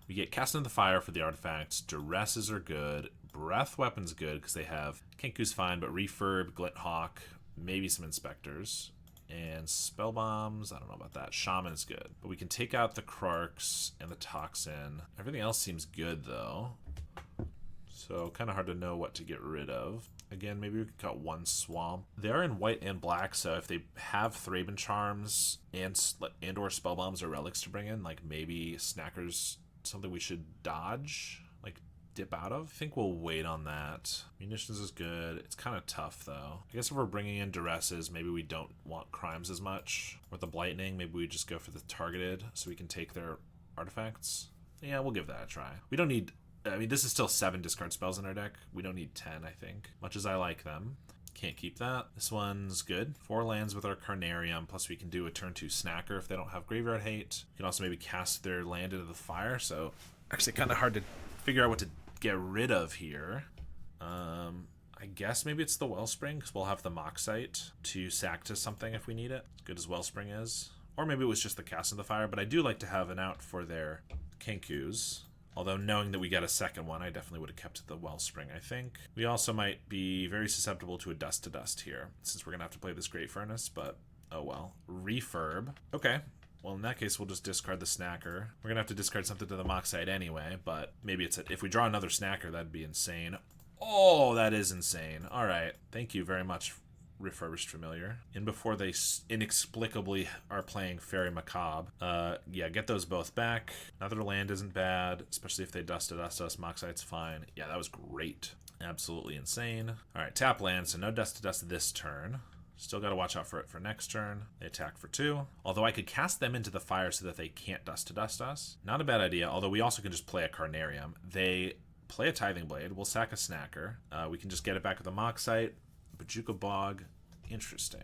We get Cast into the Fire for the artifacts. Duresses are good. Breath Weapon's good because they have Kenku's fine, but refurb, Glint Hawk, maybe some Inspectors. And Spell Bombs, I don't know about that. Shaman's good. But we can take out the Krarks and the Toxin. Everything else seems good, though. So kind of hard to know what to get rid of. Again, maybe we could cut 1 Swamp. They are in white and black, so if they have Thraben Charms and or Spell Bombs or Relics to bring in, like maybe Snacker's something we should dodge, like dip out of. I think we'll wait on that. Munitions is good. It's kind of tough, though. I guess if we're bringing in Duresses, maybe we don't want Crimes as much. Or the Blightning, maybe we just go for the targeted so we can take their artifacts. Yeah, we'll give that a try. We don't need... I mean, this is still 7 discard spells in our deck. We don't need 10, I think. Much as I like them. Can't keep that. This one's good. 4 lands with our Carnarium, plus we can do a turn 2 Snacker if they don't have Graveyard Hate. We can also maybe cast their land into the fire, so actually kind of hard to figure out what to get rid of here. I guess maybe it's the Wellspring, because we'll have the Moxite to sack to something if we need it, as good as Wellspring is. Or maybe it was just the Cast in the Fire, but I do like to have an out for their Kenkus. Although knowing that we get a second one, I definitely would have kept the Wellspring, I think. We also might be very susceptible to a Dust to Dust here, since we're going to have to play this Great Furnace, but oh well. Refurb. Okay. Well, in that case, we'll just discard the Snacker. We're going to have to discard something to the Moxite anyway, but maybe it's if we draw another Snacker, that'd be insane. Oh, that is insane. All right. Thank you very much, Refurbished Familiar. And before they inexplicably are playing Fairy Macabre. Yeah, get those both back. Another land isn't bad, especially if they dust us. Moxite's fine. Yeah, that was great. Absolutely insane. All right, tap land, so no dust to dust this turn. Still got to watch out for it for next turn. They attack for 2. Although I could cast them into the fire so that they can't dust to dust us. Not a bad idea, although we also can just play a Carnarium. They play a Tithing Blade. We'll sack a Snacker. We can just get it back with a Moxite. Bajuka Bog. Interesting.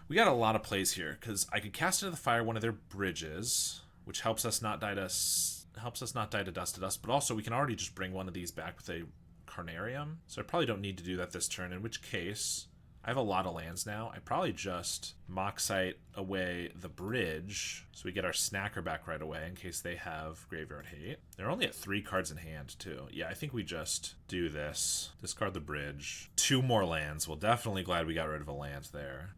We got a lot of plays here, because I could cast into the fire one of their bridges, which helps us not die to dust to dust, but also we can already just bring one of these back with a Carnarium. So I probably don't need to do that this turn, in which case I have a lot of lands now. I probably just Moxite away the bridge so we get our Snacker back right away in case they have Graveyard Hate. They're only at 3 cards in hand, too. Yeah, I think we just do this. Discard the bridge. 2 more lands. Well, definitely glad we got rid of a land there.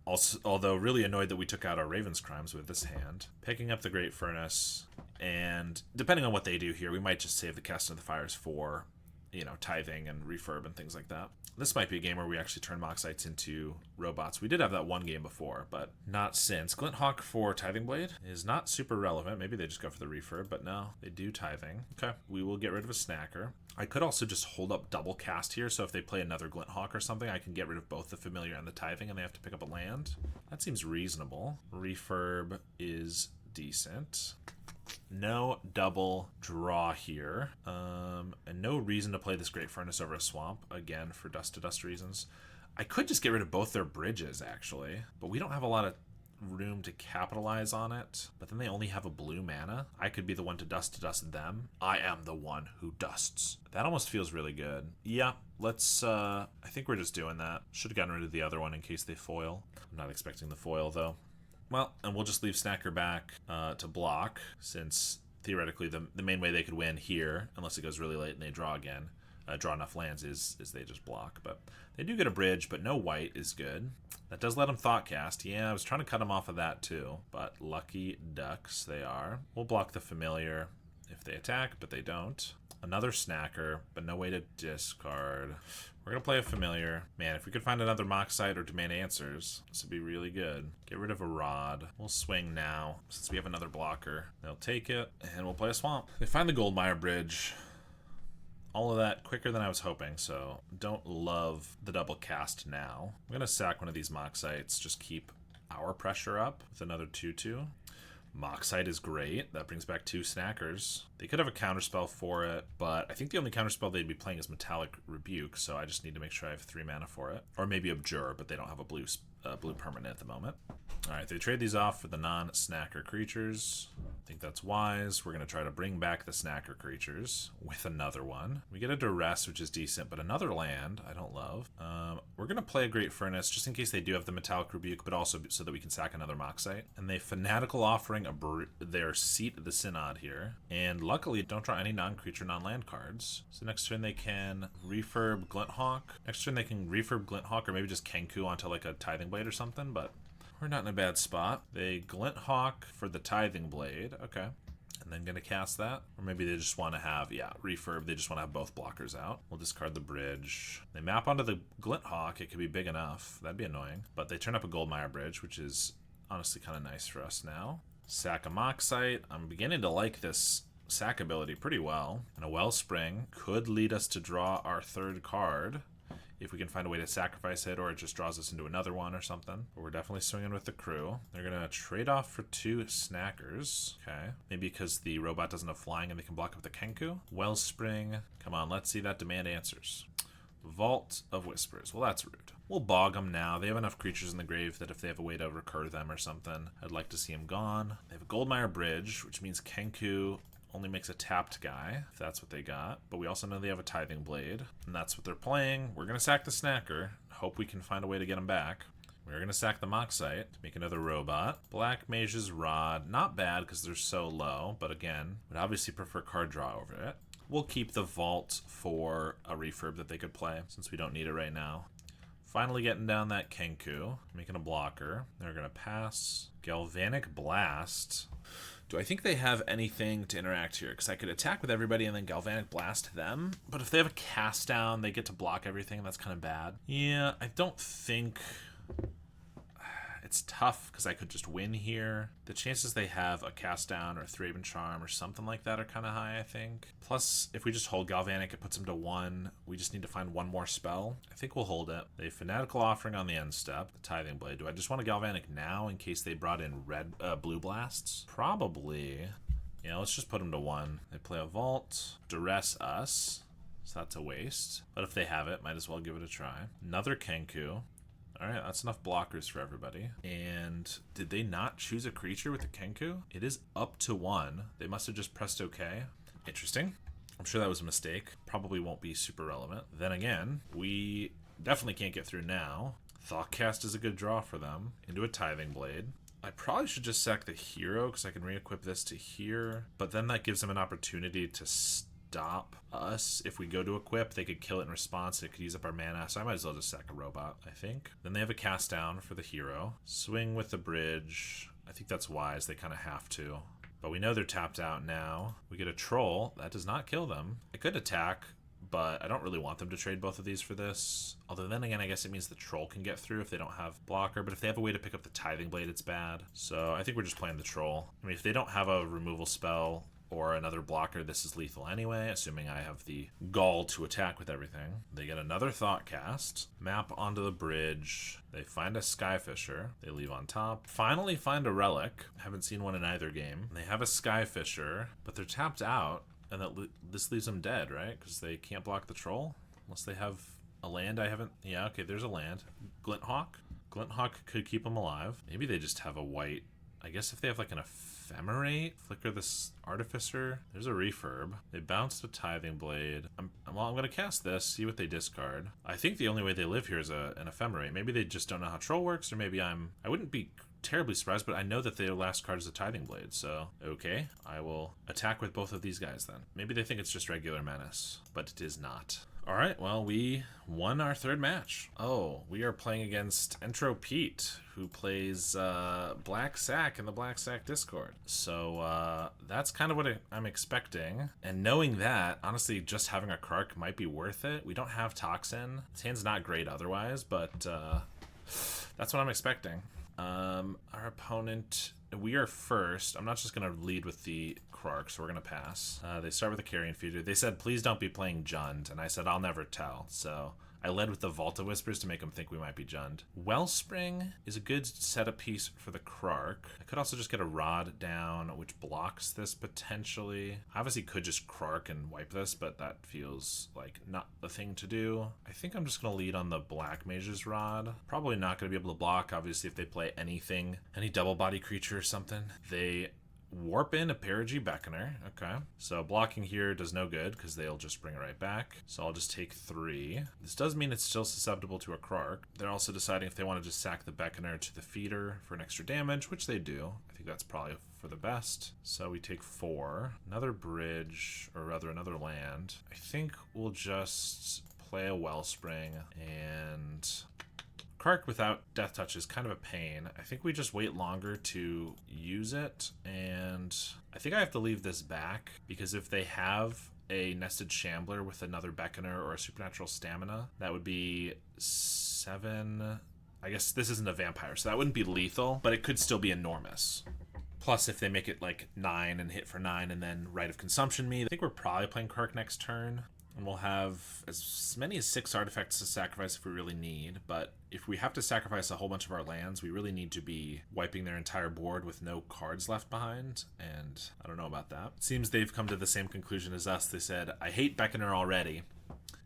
Also, although really annoyed that we took out our Raven's Crimes with this hand. Picking up the Great Furnace. And depending on what they do here, we might just save the Cast into the Fires for, you know, tithing and refurb and things like that. This might be a game where we actually turn Moxites into robots. We did have that one game before, but not since. Glint Hawk for Tithing Blade is not super relevant. Maybe they just go for the refurb, but no, they do tithing. Okay, we will get rid of a Snacker. I could also just hold up double cast here, so if they play another Glint Hawk or something, I can get rid of both the Familiar and the tithing, and they have to pick up a land. That seems reasonable. Refurb is decent. No double draw here. And no reason to play this Great Furnace over a Swamp, again, for dust to dust reasons. I could just get rid of both their bridges, actually. But we don't have a lot of room to capitalize on it. But then they only have a blue mana. I could be the one to dust them. I am the one who dusts. That almost feels really good. Yeah, let's, I think we're just doing that. Should have gotten rid of the other one in case they foil. I'm not expecting the foil, though. Well, and we'll just leave Snacker back to block, since theoretically the main way they could win here, unless it goes really late and they draw again, draw enough lands, is they just block. But they do get a bridge, but no white is good. That does let them Thoughtcast. Yeah, I was trying to cut them off of that too, but lucky ducks they are. We'll block the Familiar if they attack, but they don't. Another Snacker, but no way to discard. We're going to play a Familiar. Man, if we could find another Moxite or Demand Answers, this would be really good. Get rid of a Rod. We'll swing now, since we have another blocker. They'll take it, and we'll play a Swamp. They find the Goldmire Bridge. All of that quicker than I was hoping, so don't love the double cast now. I'm going to sack one of these Moxites, just keep our pressure up with another 2/2. Moxite is great. That brings back 2 Snackers. They could have a counterspell for it, but I think the only counterspell they'd be playing is Metallic Rebuke, so I just need to make sure I have 3 mana for it. Or maybe Abjure, but they don't have a blue permanent at the moment. Alright, they trade these off for the non-Snacker creatures. I think that's wise. We're going to try to bring back the Snacker creatures with another one. We get a Duress, which is decent, but another land I don't love. We're going to play a Great Furnace just in case they do have the Metallic Rebuke, but also so that we can sack another Moxite. And they Fanatical Offering their Seat of the Synod here. And luckily, don't draw any non-creature, non-land cards. So next turn they can refurb Glinthawk. Next turn they can refurb Glinthawk or maybe just Kenku onto like a Tithing Blade or something, but we're not in a bad spot. They Glinthawk for the Tithing Blade. Okay. And then going to cast that. Or maybe they just want to have, yeah, refurb. They just want to have both blockers out. We'll discard the bridge. They map onto the Glinthawk. It could be big enough. That'd be annoying. But they turn up a Goldmire Bridge, which is honestly kind of nice for us now. Sack a Moxite. I'm beginning to like this sack ability pretty well. And a Wellspring could lead us to draw our 3rd card, if we can find a way to sacrifice it, or it just draws us into another one or something. But we're definitely swinging with the crew. They're going to trade off for 2 Snackers. Okay. Maybe because the robot doesn't have flying and they can block up the Kenku. Wellspring. Come on, let's see that Demand Answers. Vault of Whispers. Well, that's rude. We'll bog them now. They have enough creatures in the grave that if they have a way to recur them or something, I'd like to see them gone. They have a Goldmire Bridge, which means Kenku only makes a tapped guy, if that's what they got. But we also know they have a Tithing Blade, and that's what they're playing. We're going to sack the Snacker. Hope we can find a way to get them back. We're going to sack the Moxite to make another robot. Black Mage's Rod. Not bad because they're so low, but again, would obviously prefer card draw over it. We'll keep the Vault for a refurb that they could play, since we don't need it right now. Finally getting down that Kenku, making a blocker. They're going to pass. Galvanic Blast. Do I think they have anything to interact here? Because I could attack with everybody and then Galvanic Blast them. But if they have a cast down, they get to block everything. That's kind of bad. Yeah, I don't think... It's tough because I could just win here. The chances they have a cast down or Thraben Charm or something like that are kind of high, I think. Plus, if we just hold Galvanic, it puts them to 1. We just need to find one more spell. I think we'll hold it. They Fanatical Offering on the end step, the Tithing Blade. Do I just want a Galvanic now in case they brought in blue blasts? Probably. Yeah, let's just put them to 1. They play a Vault, Duress us, so that's a waste. But if they have it, might as well give it a try. Another Kenku. Alright, that's enough blockers for everybody. And did they not choose a creature with the Kenku? It is up to 1. They must have just pressed OK. Interesting. I'm sure that was a mistake. Probably won't be super relevant. Then again, we definitely can't get through now. Thoughtcast is a good draw for them. Into a Tithing Blade. I probably should just sack the hero because I can re-equip this to here. But then that gives them an opportunity to stop us. If we go to equip, they could kill it in response. It could use up our mana, so I might as well just sack a robot, I think. Then they have a cast down for the hero. Swing with the bridge. I think that's wise. They kind of have to. But we know they're tapped out now. We get a troll. That does not kill them. I could attack, but I don't really want them to trade both of these for this. Although then again, I guess it means the troll can get through if they don't have blocker. But if they have a way to pick up the Tithing Blade, it's bad. So I think we're just playing the troll. I mean, if they don't have a removal spell or another blocker, this is lethal anyway, assuming I have the gall to attack with everything. They get another Thoughtcast, map onto the bridge, they find a Skyfisher, they leave on top, finally find a relic, haven't seen one in either game. They have a Skyfisher, but they're tapped out, and this leaves them dead, right? Because they can't block the troll, unless they have A land I haven't... Yeah, okay, there's a land. Glinthawk? Glinthawk could keep them alive. Maybe they just have a white... I guess if they have like an Ephemerate, Flicker this Artificer. There's a refurb. They bounced a Tithing Blade. I'm going to cast this, see what they discard. I think the only way they live here is an Ephemerate. Maybe they just don't know how Troll works, or maybe I wouldn't be terribly surprised, but I know that their last card is a Tithing Blade, so okay, I will attack with both of these guys then. Maybe they think it's just regular Menace, but it is not. All right, well, we won our third match. Oh, we are playing against Entro Pete, who plays Black Sack in the Black Sack Discord. So that's kind of what I'm expecting. And knowing that, honestly, just having a Krark might be worth it. We don't have Toxin. His hand's not great otherwise, but that's what I'm expecting. Our opponent... We are first. I'm not just going to lead with the Krark, so we're going to pass. They start with a Carrion Feeder. They said, please don't be playing Jund, and I said, I'll never tell. So I led with the Volta Whispers to make them think we might be Jund. Wellspring is a good setup piece for the Krark. I could also just get a Rod down, which blocks this potentially. I obviously could just Krark and wipe this, but that feels like not the thing to do. I think I'm just going to lead on the Black Mage's Rod. Probably not going to be able to block, obviously, if they play anything, any double body creature or something. They warp in a Perigee Beckoner. Okay. So blocking here does no good because they'll just bring it right back. So I'll just take 3. This does mean it's still susceptible to a Krark. They're also deciding if they want to just sack the Beckoner to the feeder for an extra damage, which they do. I think that's probably for the best. So we take 4. Another bridge, or rather another land. I think we'll just play a Wellspring, and Krark without Death Touch is kind of a pain. I think we just wait longer to use it, and I think I have to leave this back, because if they have a Nested Shambler with another Beckoner or a Supernatural Stamina, that would be 7... I guess this isn't a vampire, so that wouldn't be lethal, but it could still be enormous. Plus, if they make it like 9 and hit for 9 and then Rite of Consumption me, I think we're probably playing Krark next turn. And we'll have as many as 6 artifacts to sacrifice if we really need, but if we have to sacrifice a whole bunch of our lands, we really need to be wiping their entire board with no cards left behind, and I don't know about that. It seems they've come to the same conclusion as us. They said, I hate Beckoner already,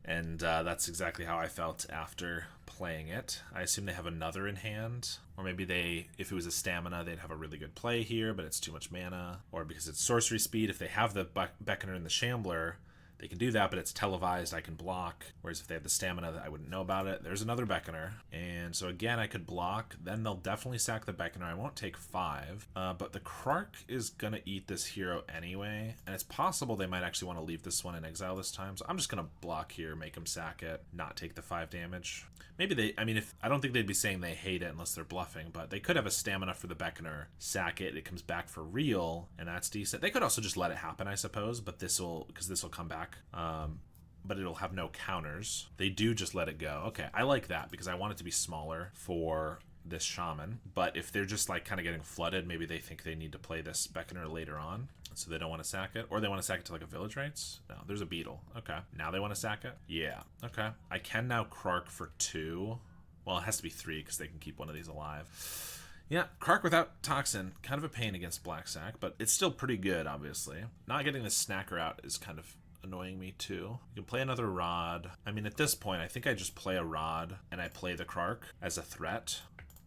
and that's exactly how I felt after playing it. I assume they have another in hand, or maybe they, if it was a stamina, they'd have a really good play here, but it's too much mana, or because it's sorcery speed, if they have the Beckoner and the Shambler, they can do that, but it's televised, I can block. Whereas if they have the stamina, I wouldn't know about it. There's another Beckoner. And so again, I could block. Then they'll definitely sack the Beckoner. I won't take 5. But the Krark is going to eat this hero anyway. And it's possible they might actually want to leave this one in exile this time. So I'm just going to block here, make them sack it, not take the 5 damage. Maybe they, I mean, I don't think they'd be saying they hate it unless they're bluffing, but they could have a stamina for the Beckoner, sack it, it comes back for real, and that's decent. They could also just let it happen, I suppose, but this will come back. But it'll have no counters. They do just let it go. Okay, I like that because I want it to be smaller for this Shaman. But if they're just like kind of getting flooded, maybe they think they need to play this Beckoner later on, so they don't want to sack it. Or they want to sack it to like a Village Rites. No, there's a Beetle. Okay, now they want to sack it? Yeah, okay. I can now Krark for 2. Well, it has to be 3 because they can keep one of these alive. Yeah, Krark without Toxin, kind of a pain against Black Sack, but it's still pretty good, obviously. Not getting the Snacker out is kind of annoying me too. You can play another Rod. I mean, at this point, I think I just play a Rod and I play the Krark as a threat.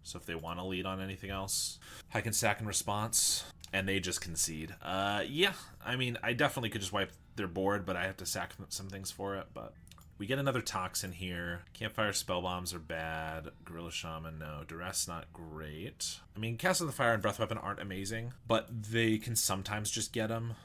So if they want to lead on anything else, I can sack in response, and they just concede. Yeah, I mean, I definitely could just wipe their board, but I have to sack some things for it, but we get another Toxin here. Campfire Spellbombs are bad. Gorilla Shaman, no. Duress, not great. I mean, Cast of the Fire and Breath Weapon aren't amazing, but they can sometimes just get them.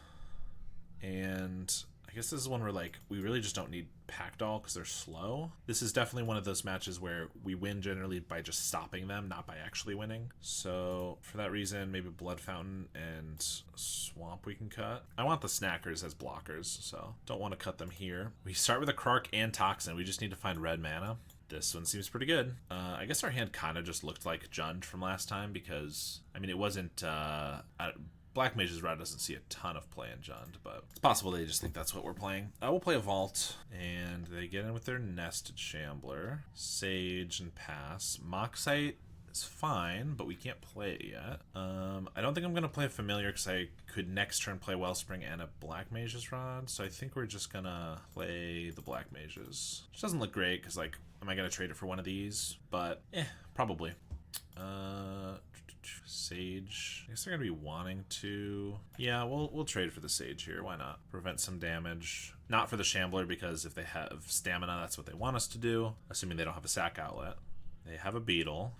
And I guess this is one where, like, we really just don't need Packdoll because they're slow. This is definitely one of those matches where we win generally by just stopping them, not by actually winning. So for that reason, maybe Blood Fountain and Swamp we can cut. I want the Snackers as blockers, so don't want to cut them here. We start with a Krark and Toxin. We just need to find red mana. This one seems pretty good. I guess our hand kind of just looked like Jund from last time because, I mean, it wasn't... Black Mage's Rod doesn't see a ton of play in Jund, but it's possible they just think that's what we're playing. We'll play a Vault, and they get in with their Nested Shambler, Sage, and pass. Moxite is fine, but we can't play it yet. I don't think I'm going to play a Familiar because I could next turn play Wellspring and a Black Mage's Rod, so I think we're just going to play the Black Mages. Which doesn't look great because, like, am I going to trade it for one of these? But, probably. Sage. I guess they're going to be wanting to... Yeah, we'll trade for the Sage here. Why not? Prevent some damage. Not for the Shambler, because if they have stamina, that's what they want us to do. Assuming they don't have a sack outlet. They have a Beetle.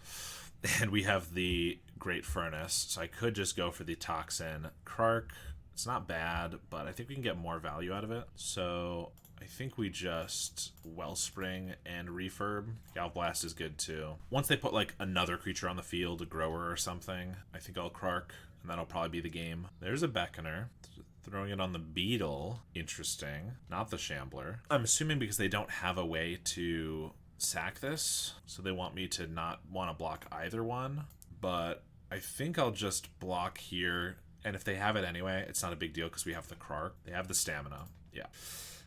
And we have the Great Furnace. So I could just go for the Toxin. Krark. It's not bad, but I think we can get more value out of it. So... I think we just Wellspring and Refurb. Galblast is good too. Once they put like another creature on the field, a Grower or something, I think I'll Krark, and that'll probably be the game. There's a Beckoner. Throwing it on the Beetle. Interesting. Not the Shambler. I'm assuming because they don't have a way to sack this, so they want me to not want to block either one. But I think I'll just block here, and if they have it anyway, it's not a big deal because we have the Krark. They have the stamina. Yeah.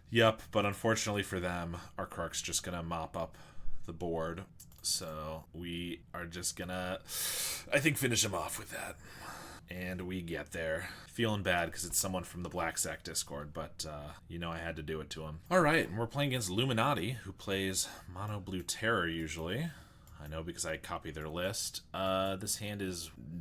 Yep, but unfortunately for them, our Krark's just going to mop up the board. So we are just going to, I think, finish him off with that. And we get there. Feeling bad because it's someone from the Black Sack Discord, but you know I had to do it to him. All right, and we're playing against Illuminati, who plays Mono Blue Terror usually. I know because I copy their list. This hand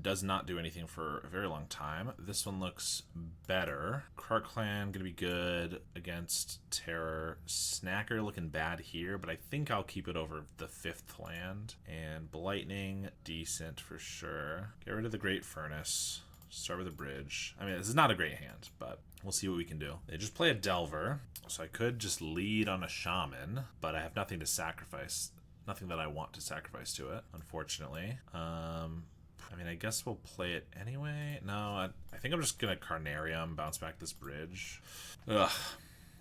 does not do anything for a very long time. This one looks better. Krark Clan gonna be good against Terror. Snacker looking bad here, but I think I'll keep it over the 5th land. And Blightning, decent for sure. Get rid of the Great Furnace. Start with a Bridge. I mean, this is not a great hand, but we'll see what we can do. They just play a Delver, so I could just lead on a Shaman, but I have nothing to sacrifice. Nothing that I want to sacrifice to it, unfortunately. I mean, I guess we'll play it anyway. No, I think I'm just going to Carnarium, bounce back this Bridge. Ugh.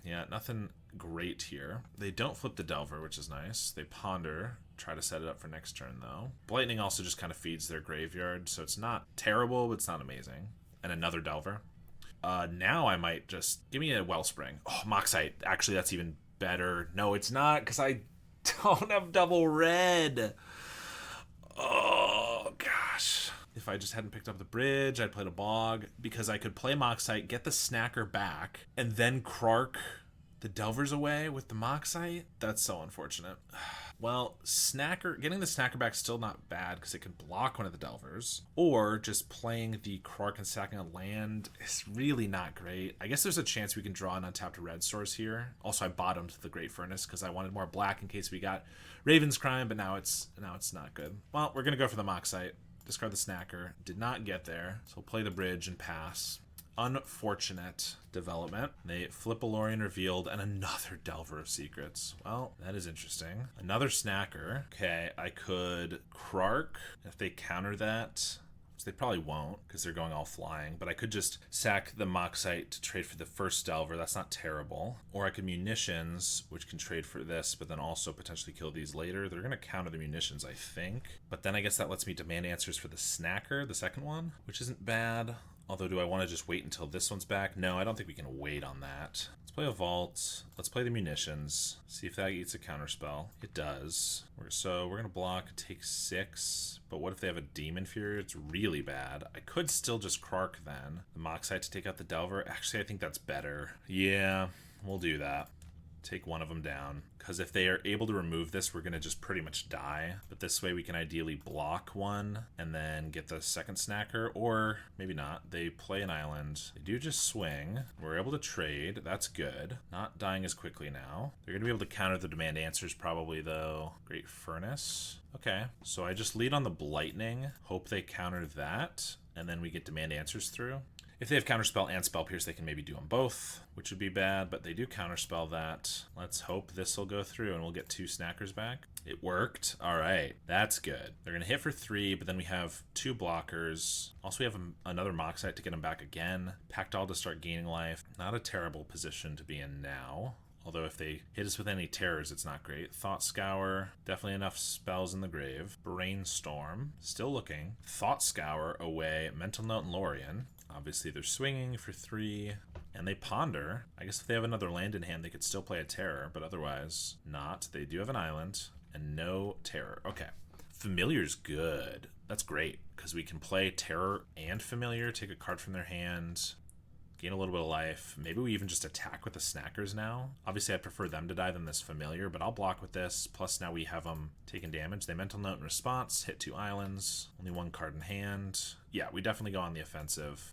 Yeah, nothing great here. They don't flip the Delver, which is nice. They Ponder, try to set it up for next turn, though. Blightning also just kind of feeds their graveyard, so it's not terrible, but it's not amazing. And another Delver. Now I might just... Give me a Wellspring. Oh, Moxite. Actually, that's even better. No, it's not, because I... don't have double red. Oh, gosh. If I just hadn't picked up the Bridge, I'd played a Bog, because I could play Moxite, get the Snacker back, and then Krark the Delvers away with the Moxite. That's so unfortunate. Well, getting the Snacker back is still not bad because it can block one of the Delvers. Or just playing the Krark and sacking a land is really not great. I guess there's a chance we can draw an untapped red source here. Also, I bottomed the Great Furnace because I wanted more black in case we got Raven's Crime, but now it's not good. Well, we're gonna go for the Moxite. Discard the Snacker. Did not get there, so we'll play the Bridge and pass. Unfortunate development. They flip a Lorien Revealed and another Delver of Secrets. Well, that is interesting. Another Snacker. Okay, I could Krark if they counter that. Which they probably won't because they're going all flying. But I could just sack the Moxite to trade for the first Delver. That's not terrible. Or I could Munitions, which can trade for this, but then also potentially kill these later. They're going to counter the Munitions, I think. But then I guess that lets me demand answers for the Snacker, the second one, which isn't bad. Although, do I want to just wait until this one's back? No, I don't think we can wait on that. Let's play a Vault. Let's play the Munitions. See if that eats a counterspell. It does. So we're going to block, take 6. But what if they have a Demon Fury? It's really bad. I could still just Krark then. The Moxite to take out the Delver. Actually, I think that's better. Yeah, we'll do that. Take one of them down. Because if they are able to remove this, we're going to just pretty much die. But this way we can ideally block one and then get the second Snacker. Or maybe not. They play an island. They do just swing. We're able to trade. That's good. Not dying as quickly now. They're going to be able to counter the demand answers probably, though. Great Furnace. Okay. So I just lead on the Blightning. Hope they counter that. And then we get demand answers through. If they have Counterspell and Spell Pierce, they can maybe do them both, which would be bad, but they do Counterspell that. Let's hope this will go through and we'll get 2 Snackers back. It worked. All right, that's good. They're going to hit for 3, but then we have 2 blockers. Also, we have another Moxite to get them back again. Pactol to start gaining life. Not a terrible position to be in now. Although if they hit us with any terrors, it's not great. Thought Scour, definitely enough spells in the grave. Brainstorm, still looking. Thought Scour away. Mental Note and Lorien. Obviously, they're swinging for 3, and they Ponder. I guess if they have another land in hand, they could still play a Terror, but otherwise not. They do have an island, and no Terror. Okay, Familiar's good. That's great, because we can play Terror and Familiar, take a card from their hand, gain a little bit of life. Maybe we even just attack with the Snackers now. Obviously, I prefer them to die than this Familiar, but I'll block with this. Plus, now we have them taking damage. They Mental Note in response, hit 2 islands, only 1 card in hand. Yeah, we definitely go on the offensive.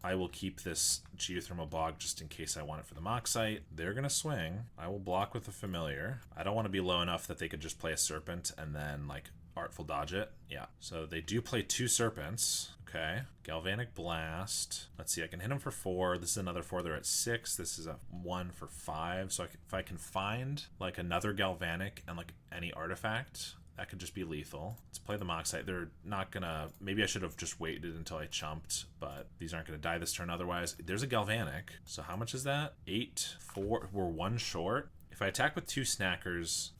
I will keep this Geothermal Bog just in case I want it for the Moxite. They're going to swing. I will block with the Familiar. I don't want to be low enough that they could just play a Serpent and then, like, Artful Dodge it. Yeah. So they do play 2 Serpents. Okay. Galvanic Blast. Let's see. I can hit them for 4. This is another 4. They're at 6. This is a 1 for 5. So if I can find, like, another Galvanic and, like, any artifact, that could just be lethal. Let's play the Moxite. They're not gonna... Maybe I should have just waited until I chumped, but these aren't gonna die this turn otherwise. There's a Galvanic. So how much is that? 8, 4. We're 1 short. If I attack with 2 Snackers,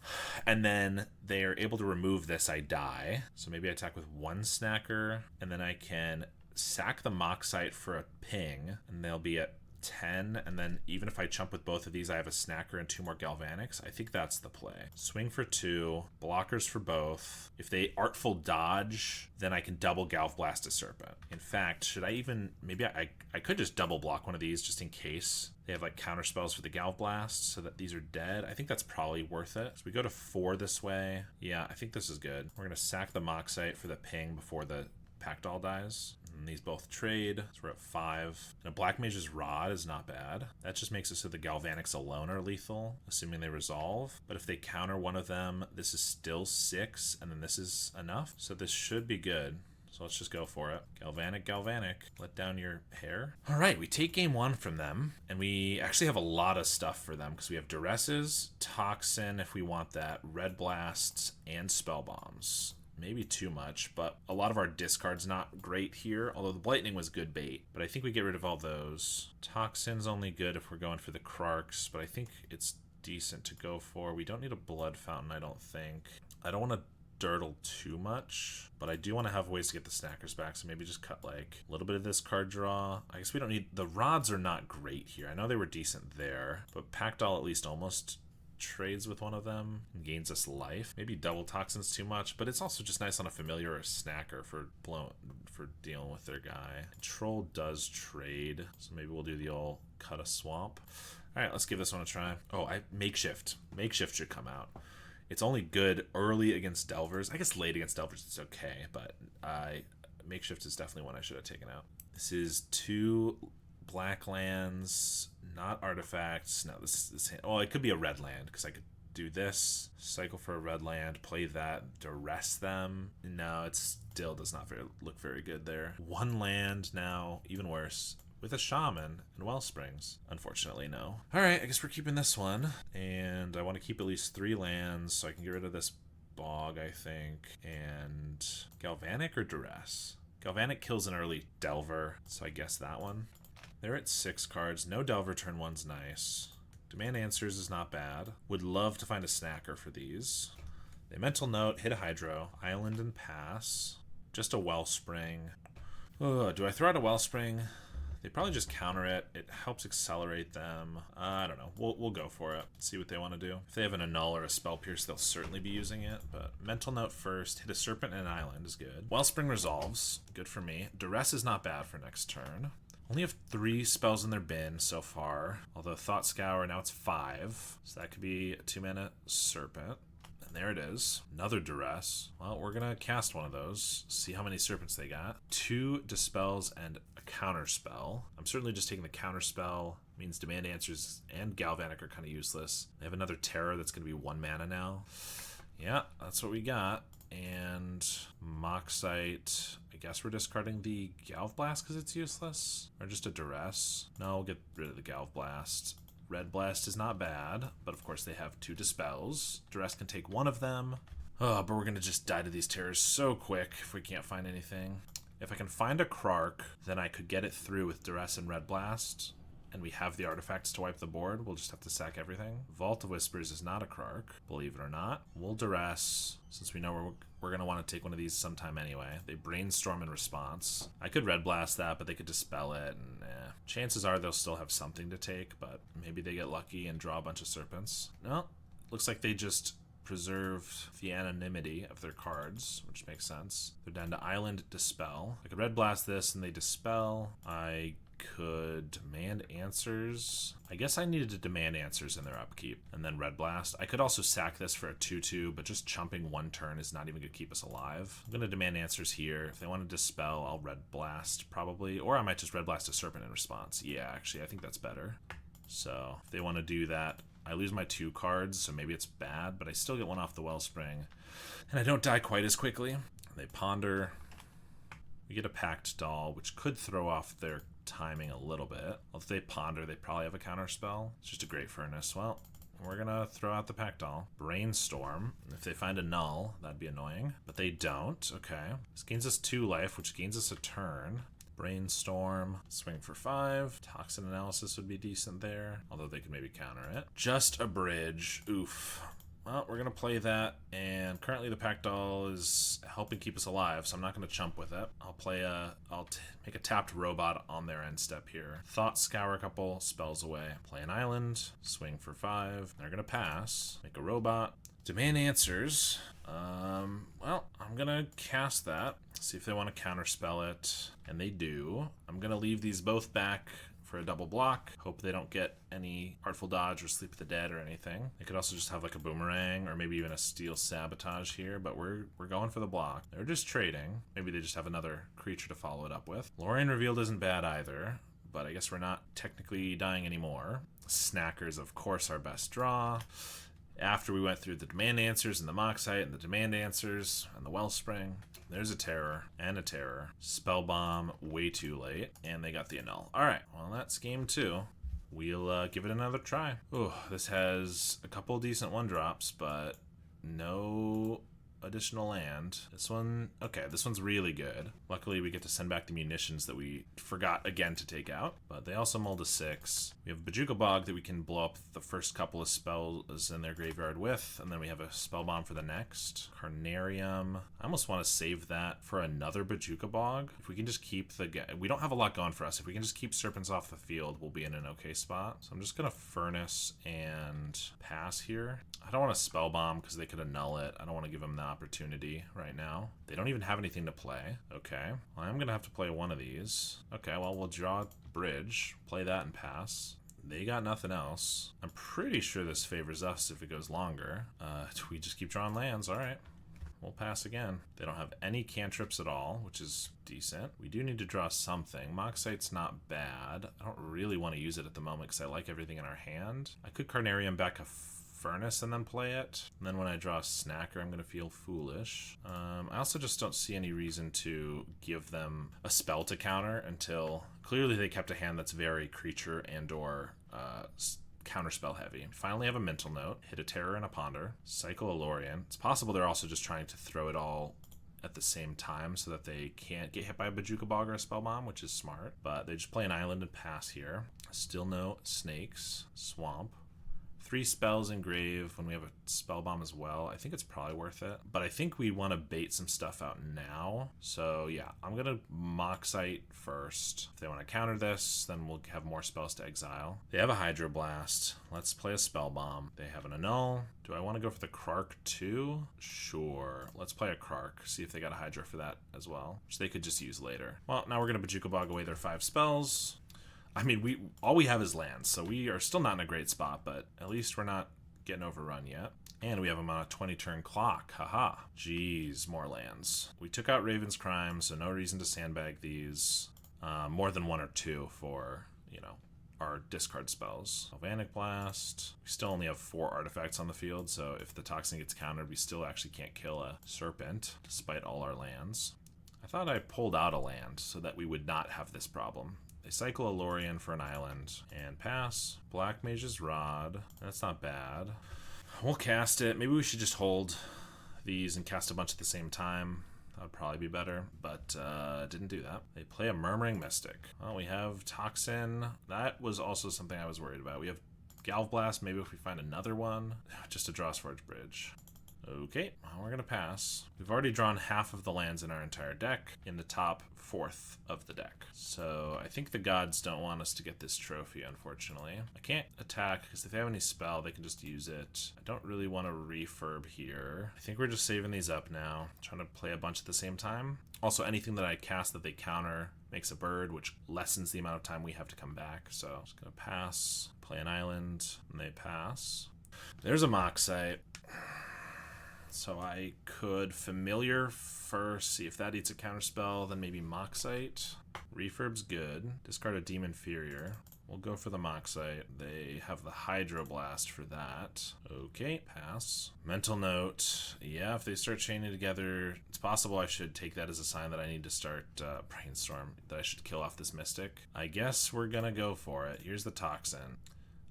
and then they are able to remove this, I die. So maybe I attack with 1 Snacker, and then I can sack the Moxite for a ping, and they'll be at 10, and then even if I chump with both of these, I have a Snacker and 2 more Galvanics. I think that's the play. Swing for 2, blockers for both. If they Artful Dodge, then I can double Galv Blast a Serpent. In fact, should I even... Maybe I could just double block one of these just in case. They have like counter spells for the Galv Blast so that these are dead. I think that's probably worth it. So we go to 4 this way. Yeah, I think this is good. We're going to sack the Moxite for the ping before the Packdoll dies. And these both trade, so we're at 5. And a Black Mage's Rod is not bad. That just makes it so the Galvanics alone are lethal, assuming they resolve. But if they counter one of them, this is still 6, and then this is enough. So this should be good. So let's just go for it. Galvanic, Galvanic. Let down your hair. All right, we take game 1 from them, and we actually have a lot of stuff for them because we have Duresses, Toxin if we want that, Red Blasts, and Spell Bombs. Maybe too much, but a lot of our discard's not great here, although the Blightning was good bait. But I think we get rid of all those. Toxin's only good if we're going for the Krarks, but I think it's decent to go for. We don't need a Blood Fountain, I don't think. I don't want to dirtle too much, but I do want to have ways to get the Snackers back, so maybe just cut like a little bit of this card draw. I guess we don't need... The Rods are not great here. I know they were decent there, but Packdoll at least almost trades with one of them and gains us life. Maybe double Toxin's too much, but it's also just nice on a Familiar or a Snacker for dealing with their guy. Control does trade, so maybe we'll do the old cut a swamp. All right, let's give this one a try. Oh, Makeshift. Makeshift should come out. It's only good early against Delvers. I guess late against Delvers it's okay, but Makeshift is definitely one I should have taken out. This is 2 black lands, not artifacts. No, this oh, it could be a red land because I could do this, cycle for a red land, play that, duress them. No, it still does not look very good there. 1 land now, even worse, with a Shaman and Wellsprings. Unfortunately, no. All right, I guess we're keeping this one, and I want to keep at least 3 lands so I can get rid of this Bog, I think, and Galvanic or Duress. Galvanic kills an early Delver, so I guess that one. They're at 6 cards. No Delver turn 1's nice. Demand Answers is not bad. Would love to find a Snacker for these. They Mental Note, hit a Hydro, Island and pass. Just a Wellspring. Oh, do I throw out a Wellspring? They probably just counter it. It helps accelerate them. I don't know. We'll go for it. See what they want to do. If they have an Annul or a Spell Pierce, they'll certainly be using it. But Mental Note first. Hit a Serpent and an Island is good. Wellspring resolves. Good for me. Duress is not bad for next turn. Only have 3 spells in their bin so far. Although Thought Scour, now it's 5. So that could be a 2-mana Serpent. And there it is. Another Duress. Well, we're going to cast one of those. See how many Serpents they got. 2 Dispels and a Counter Spell. I'm certainly just taking the Counter Spell. Means Demand Answers and Galvanic are kind of useless. They have another Terror that's going to be 1 mana now. Yeah, that's what we got. And Moxite, I guess we're discarding the Galv Blast because it's useless. Or just a Duress. No, we'll get rid of the Galv Blast. Red Blast is not bad, but of course they have 2 Dispels. Duress can take 1 of them. Oh, but we're going to just die to these terrors so quick if we can't find anything. If I can find a Krark, then I could get it through with Duress and Red Blast. And we have the artifacts to wipe the board. We'll just have to sack everything. Vault of Whispers is not a Krark, believe it or not. We'll Duress, since we know we're going to want to take one of these sometime anyway. They Brainstorm in response. I could Red Blast that, but they could Dispel it, and chances are they'll still have something to take, but maybe they get lucky and draw a bunch of Serpents. No, looks like they just preserve the anonymity of their cards, which makes sense. They're down to Island Dispel. I could Red Blast this and they Dispel. I could demand answers. I guess I needed to demand answers in their upkeep and then Red Blast. I could also sack this for a 2/2, but just chumping one turn is not even going to keep us alive. I'm going to demand answers here. If they want to Dispel, I'll Red Blast probably, or I might just Red Blast a Serpent in response. Yeah, actually, I think that's better. So if they want to do that, I lose my 2 cards, so maybe it's bad, but I still get 1 off the Wellspring, and I don't die quite as quickly. They ponder. We get a Packed Doll, which could throw off their timing a little bit. Well, if they ponder, they probably have a counter spell. It's just a Great Furnace. Well, we're gonna throw out the Packed Doll. Brainstorm. If they find a null, that'd be annoying, but they don't. Okay. This gains us 2 life, which gains us a turn. Brainstorm, swing for 5. Toxin Analysis would be decent there, although they could maybe counter it. Just a bridge. Oof. Well, we're going to play that, and currently the Packed Doll is helping keep us alive, so I'm not going to chump with it. I'll make a tapped robot on their end step here. Thought Scour a couple spells away. Play an island, swing for 5. They're going to pass, make a robot. Demand answers. Well, I'm going to cast that, see if they want to counterspell it, and they do. I'm going to leave these both back for a double block. Hope they don't get any Artful Dodge or Sleep of the Dead or anything. They could also just have like a Boomerang or maybe even a Steel Sabotage here, but we're going for the block. They're just trading. Maybe they just have another creature to follow it up with. Lorien Revealed isn't bad either, but I guess we're not technically dying anymore. Snacker's, of course, our best draw. After we went through the demand answers and the Moxite and the demand answers and the Wellspring, there's a Terror and a Terror. Spellbomb way too late, and they got the Annul. Alright, well that's game 2. We'll give it another try. Ooh, this has a couple decent 1-drops, but no additional land. This one, okay, this one's really good. Luckily, we get to send back the munitions that we forgot again to take out, but they also mulled a 6. We have Bojuka Bog that we can blow up the first couple of spells in their graveyard with, and then we have a Spell Bomb for the next. Carnarium. I almost want to save that for another Bojuka Bog. If we can just keep we don't have a lot going for us. If we can just keep Serpents off the field, we'll be in an okay spot. So I'm just going to Furnace and pass here. I don't want to Spell Bomb because they could annul it. I don't want to give them the opportunity right now. They don't even have anything to play. Okay, well, I'm gonna have to play one of these. Okay, well, we'll draw Bridge, play that and pass. They got nothing else. I'm pretty sure this favors us if it goes longer. We just keep drawing lands. All right, we'll pass again. They don't have any cantrips at all, which is decent. We do need to draw something. Moxite's not bad. I don't really want to use it at the moment because I like everything in our hand. I could Carnarium back a Furnace and then play it, and then when I draw a Snacker I'm gonna feel foolish. I also just don't see any reason to give them a spell to counter until clearly they kept a hand that's very creature and or counterspell heavy. Finally have a Mental Note, hit a Terror and a Ponder, cycle a Lorien. It's possible they're also just trying to throw it all at the same time so that they can't get hit by a Bojuka Bog or a Spell Bomb, which is smart, but they just play an island and pass here. Still no snakes. Swamp. 3 spells in Grave when we have a Spell Bomb as well. I think it's probably worth it, but I think we want to bait some stuff out now. So yeah, I'm gonna Moxite first. If they want to counter this, then we'll have more spells to exile. They have a Hydroblast. Let's play a Spell Bomb. They have an Annul. Do I want to go for the Krark too? Sure. Let's play a Krark. See if they got a Hydra for that as well, which they could just use later. Well, now we're gonna Bojuka Bog away their 5 spells. I mean, all we have is lands, so we are still not in a great spot, but at least we're not getting overrun yet. And we have them on a 20-turn clock. Haha. Jeez, more lands. We took out Raven's Crime, so no reason to sandbag these. More than 1 or 2 for, you know, our discard spells. Galvanic Blast. We still only have 4 artifacts on the field, so if the Toxin gets countered, we still actually can't kill a Serpent, despite all our lands. I thought I pulled out a land so that we would not have this problem. They cycle a Lorien for an island and pass. Black Mage's Rod. That's not bad. We'll cast it. Maybe we should just hold these and cast a bunch at the same time. That would probably be better, but didn't do that. They play a Murmuring Mystic. Well, we have Toxin. That was also something I was worried about. We have Galv Blast. Maybe if we find another one, just to draw Swords Bridge. Okay, well, we're going to pass. We've already drawn half of the lands in our entire deck in the top fourth of the deck. So I think the gods don't want us to get this trophy, unfortunately. I can't attack because if they have any spell, they can just use it. I don't really want to refurb here. I think we're just saving these up now, trying to play a bunch at the same time. Also, anything that I cast that they counter makes a bird, which lessens the amount of time we have to come back. So I'm just going to pass, play an island, and they pass. There's a Moxite. So I could Familiar first, see if that eats a counterspell, then maybe Moxite. Refurb's good. Discard a Demon Inferior. We'll go for the Moxite. They have the Hydroblast for that. Okay, pass. Mental Note. Yeah, if they start chaining together, it's possible I should take that as a sign that I need to start Brainstorm, that I should kill off this Mystic. I guess we're gonna go for it. Here's the Toxin.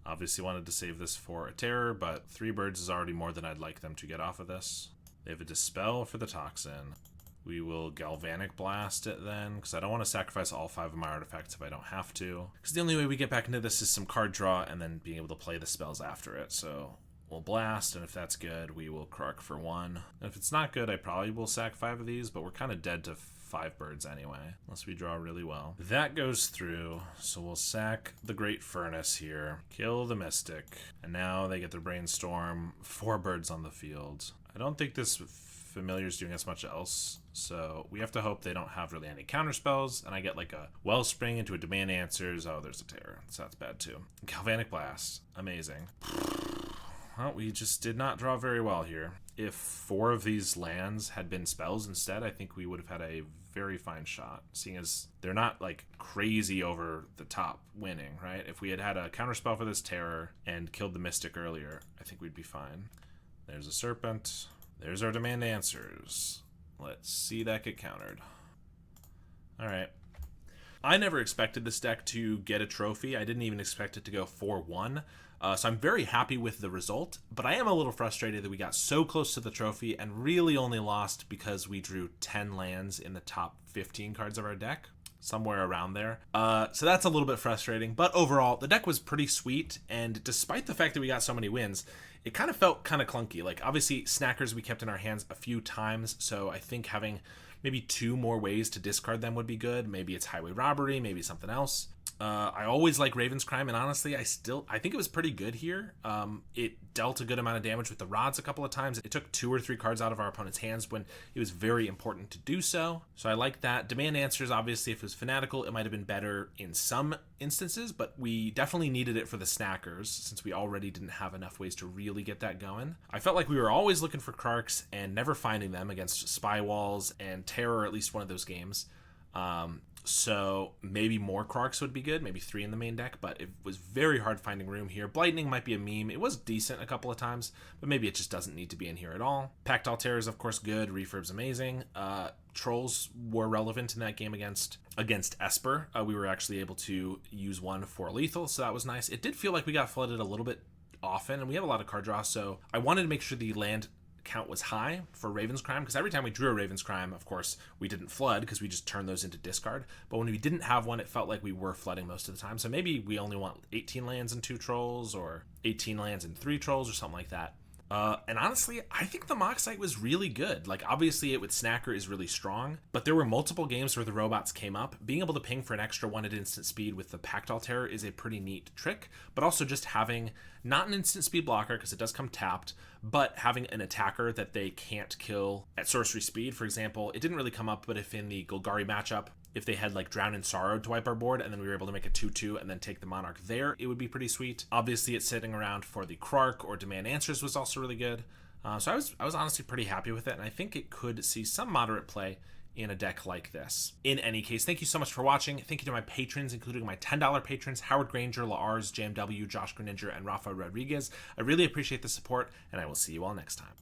Obviously wanted to save this for a terror, but 3 birds is already more than I'd like them to get off of this. They have a Dispel for the Toxin. We will Galvanic Blast it then, because I don't want to sacrifice all 5 of my artifacts if I don't have to. Because the only way we get back into this is some card draw and then being able to play the spells after it. So we'll Blast, and if that's good, we will Krark for 1. And if it's not good, I probably will sack 5 of these, but we're kind of dead to 5 birds anyway, unless we draw really well. That goes through, so we'll sack the Great Furnace here, kill the Mystic, and now they get their Brainstorm, 4 birds on the field. I don't think this Familiar is doing us much else, so we have to hope they don't have really any counter spells, and I get like a Wellspring into a Demand Answers. Oh, there's a Terror, so that's bad too. Galvanic Blast, amazing. Well, we just did not draw very well here. If 4 of these lands had been spells instead, I think we would have had a very fine shot, seeing as they're not like crazy over the top winning, right? If we had had a counterspell for this Terror and killed the Mystic earlier, I think we'd be fine. There's a Serpent. There's our Demand Answers. Let's see that get countered. All right. I never expected this deck to get a trophy. I didn't even expect it to go 4-1. So I'm very happy with the result, but I am a little frustrated that we got so close to the trophy and really only lost because we drew 10 lands in the top 15 cards of our deck, somewhere around there. So that's a little bit frustrating, but overall, the deck was pretty sweet, and despite the fact that we got so many wins, it kind of felt kind of clunky. Like, obviously, Snackers we kept in our hands a few times, so I think having maybe 2 more ways to discard them would be good. Maybe it's Highway Robbery, maybe something else. I always like Raven's Crime, and honestly, I think it was pretty good here. It dealt a good amount of damage with the rods a couple of times. It took 2 or 3 cards out of our opponent's hands when it was very important to do so. So I like that. Demand Answers, obviously, if it was Fanatical, it might have been better in some instances, but we definitely needed it for the Snackers since we already didn't have enough ways to really get that going. I felt like we were always looking for Krarks and never finding them against Spy Walls and Terror, at least one of those games. So maybe more Krarks would be good, maybe 3 in the main deck, but it was very hard finding room here. Blightning might be a meme. It was decent a couple of times, but maybe it just doesn't need to be in here at all. Pactile Terror is, of course, good. Refurb's amazing. Trolls were relevant in that game against Esper. We were actually able to use 1 for lethal, so that was nice. It did feel like we got flooded a little bit often, and we have a lot of card draw, so I wanted to make sure the land count was high for Raven's Crime, because every time we drew a Raven's Crime, of course, we didn't flood because we just turned those into discard. But when we didn't have one, it felt like we were flooding most of the time. So maybe we only want 18 lands and 2 trolls, or 18 lands and 3 trolls, or something like that. And honestly, I think the Moxite was really good. Like, obviously, it with Snacker is really strong, but there were multiple games where the robots came up. Being able to ping for an extra 1 at instant speed with the Pactile Terror is a pretty neat trick, but also just having not an instant speed blocker, because it does come tapped, but having an attacker that they can't kill at sorcery speed. For example, it didn't really come up, but if in the Golgari matchup, if they had like Drown in Sorrow to wipe our board, and then we were able to make a 2/2 and then take the Monarch there, it would be pretty sweet. Obviously, it's sitting around for the Krark or Demand Answers was also really good. So I was honestly pretty happy with it, and I think it could see some moderate play in a deck like this. In any case, thank you so much for watching. Thank you to my patrons, including my $10 patrons, Howard Granger, Lars, JMW, Josh Greninger, and Rafa Rodriguez. I really appreciate the support, and I will see you all next time.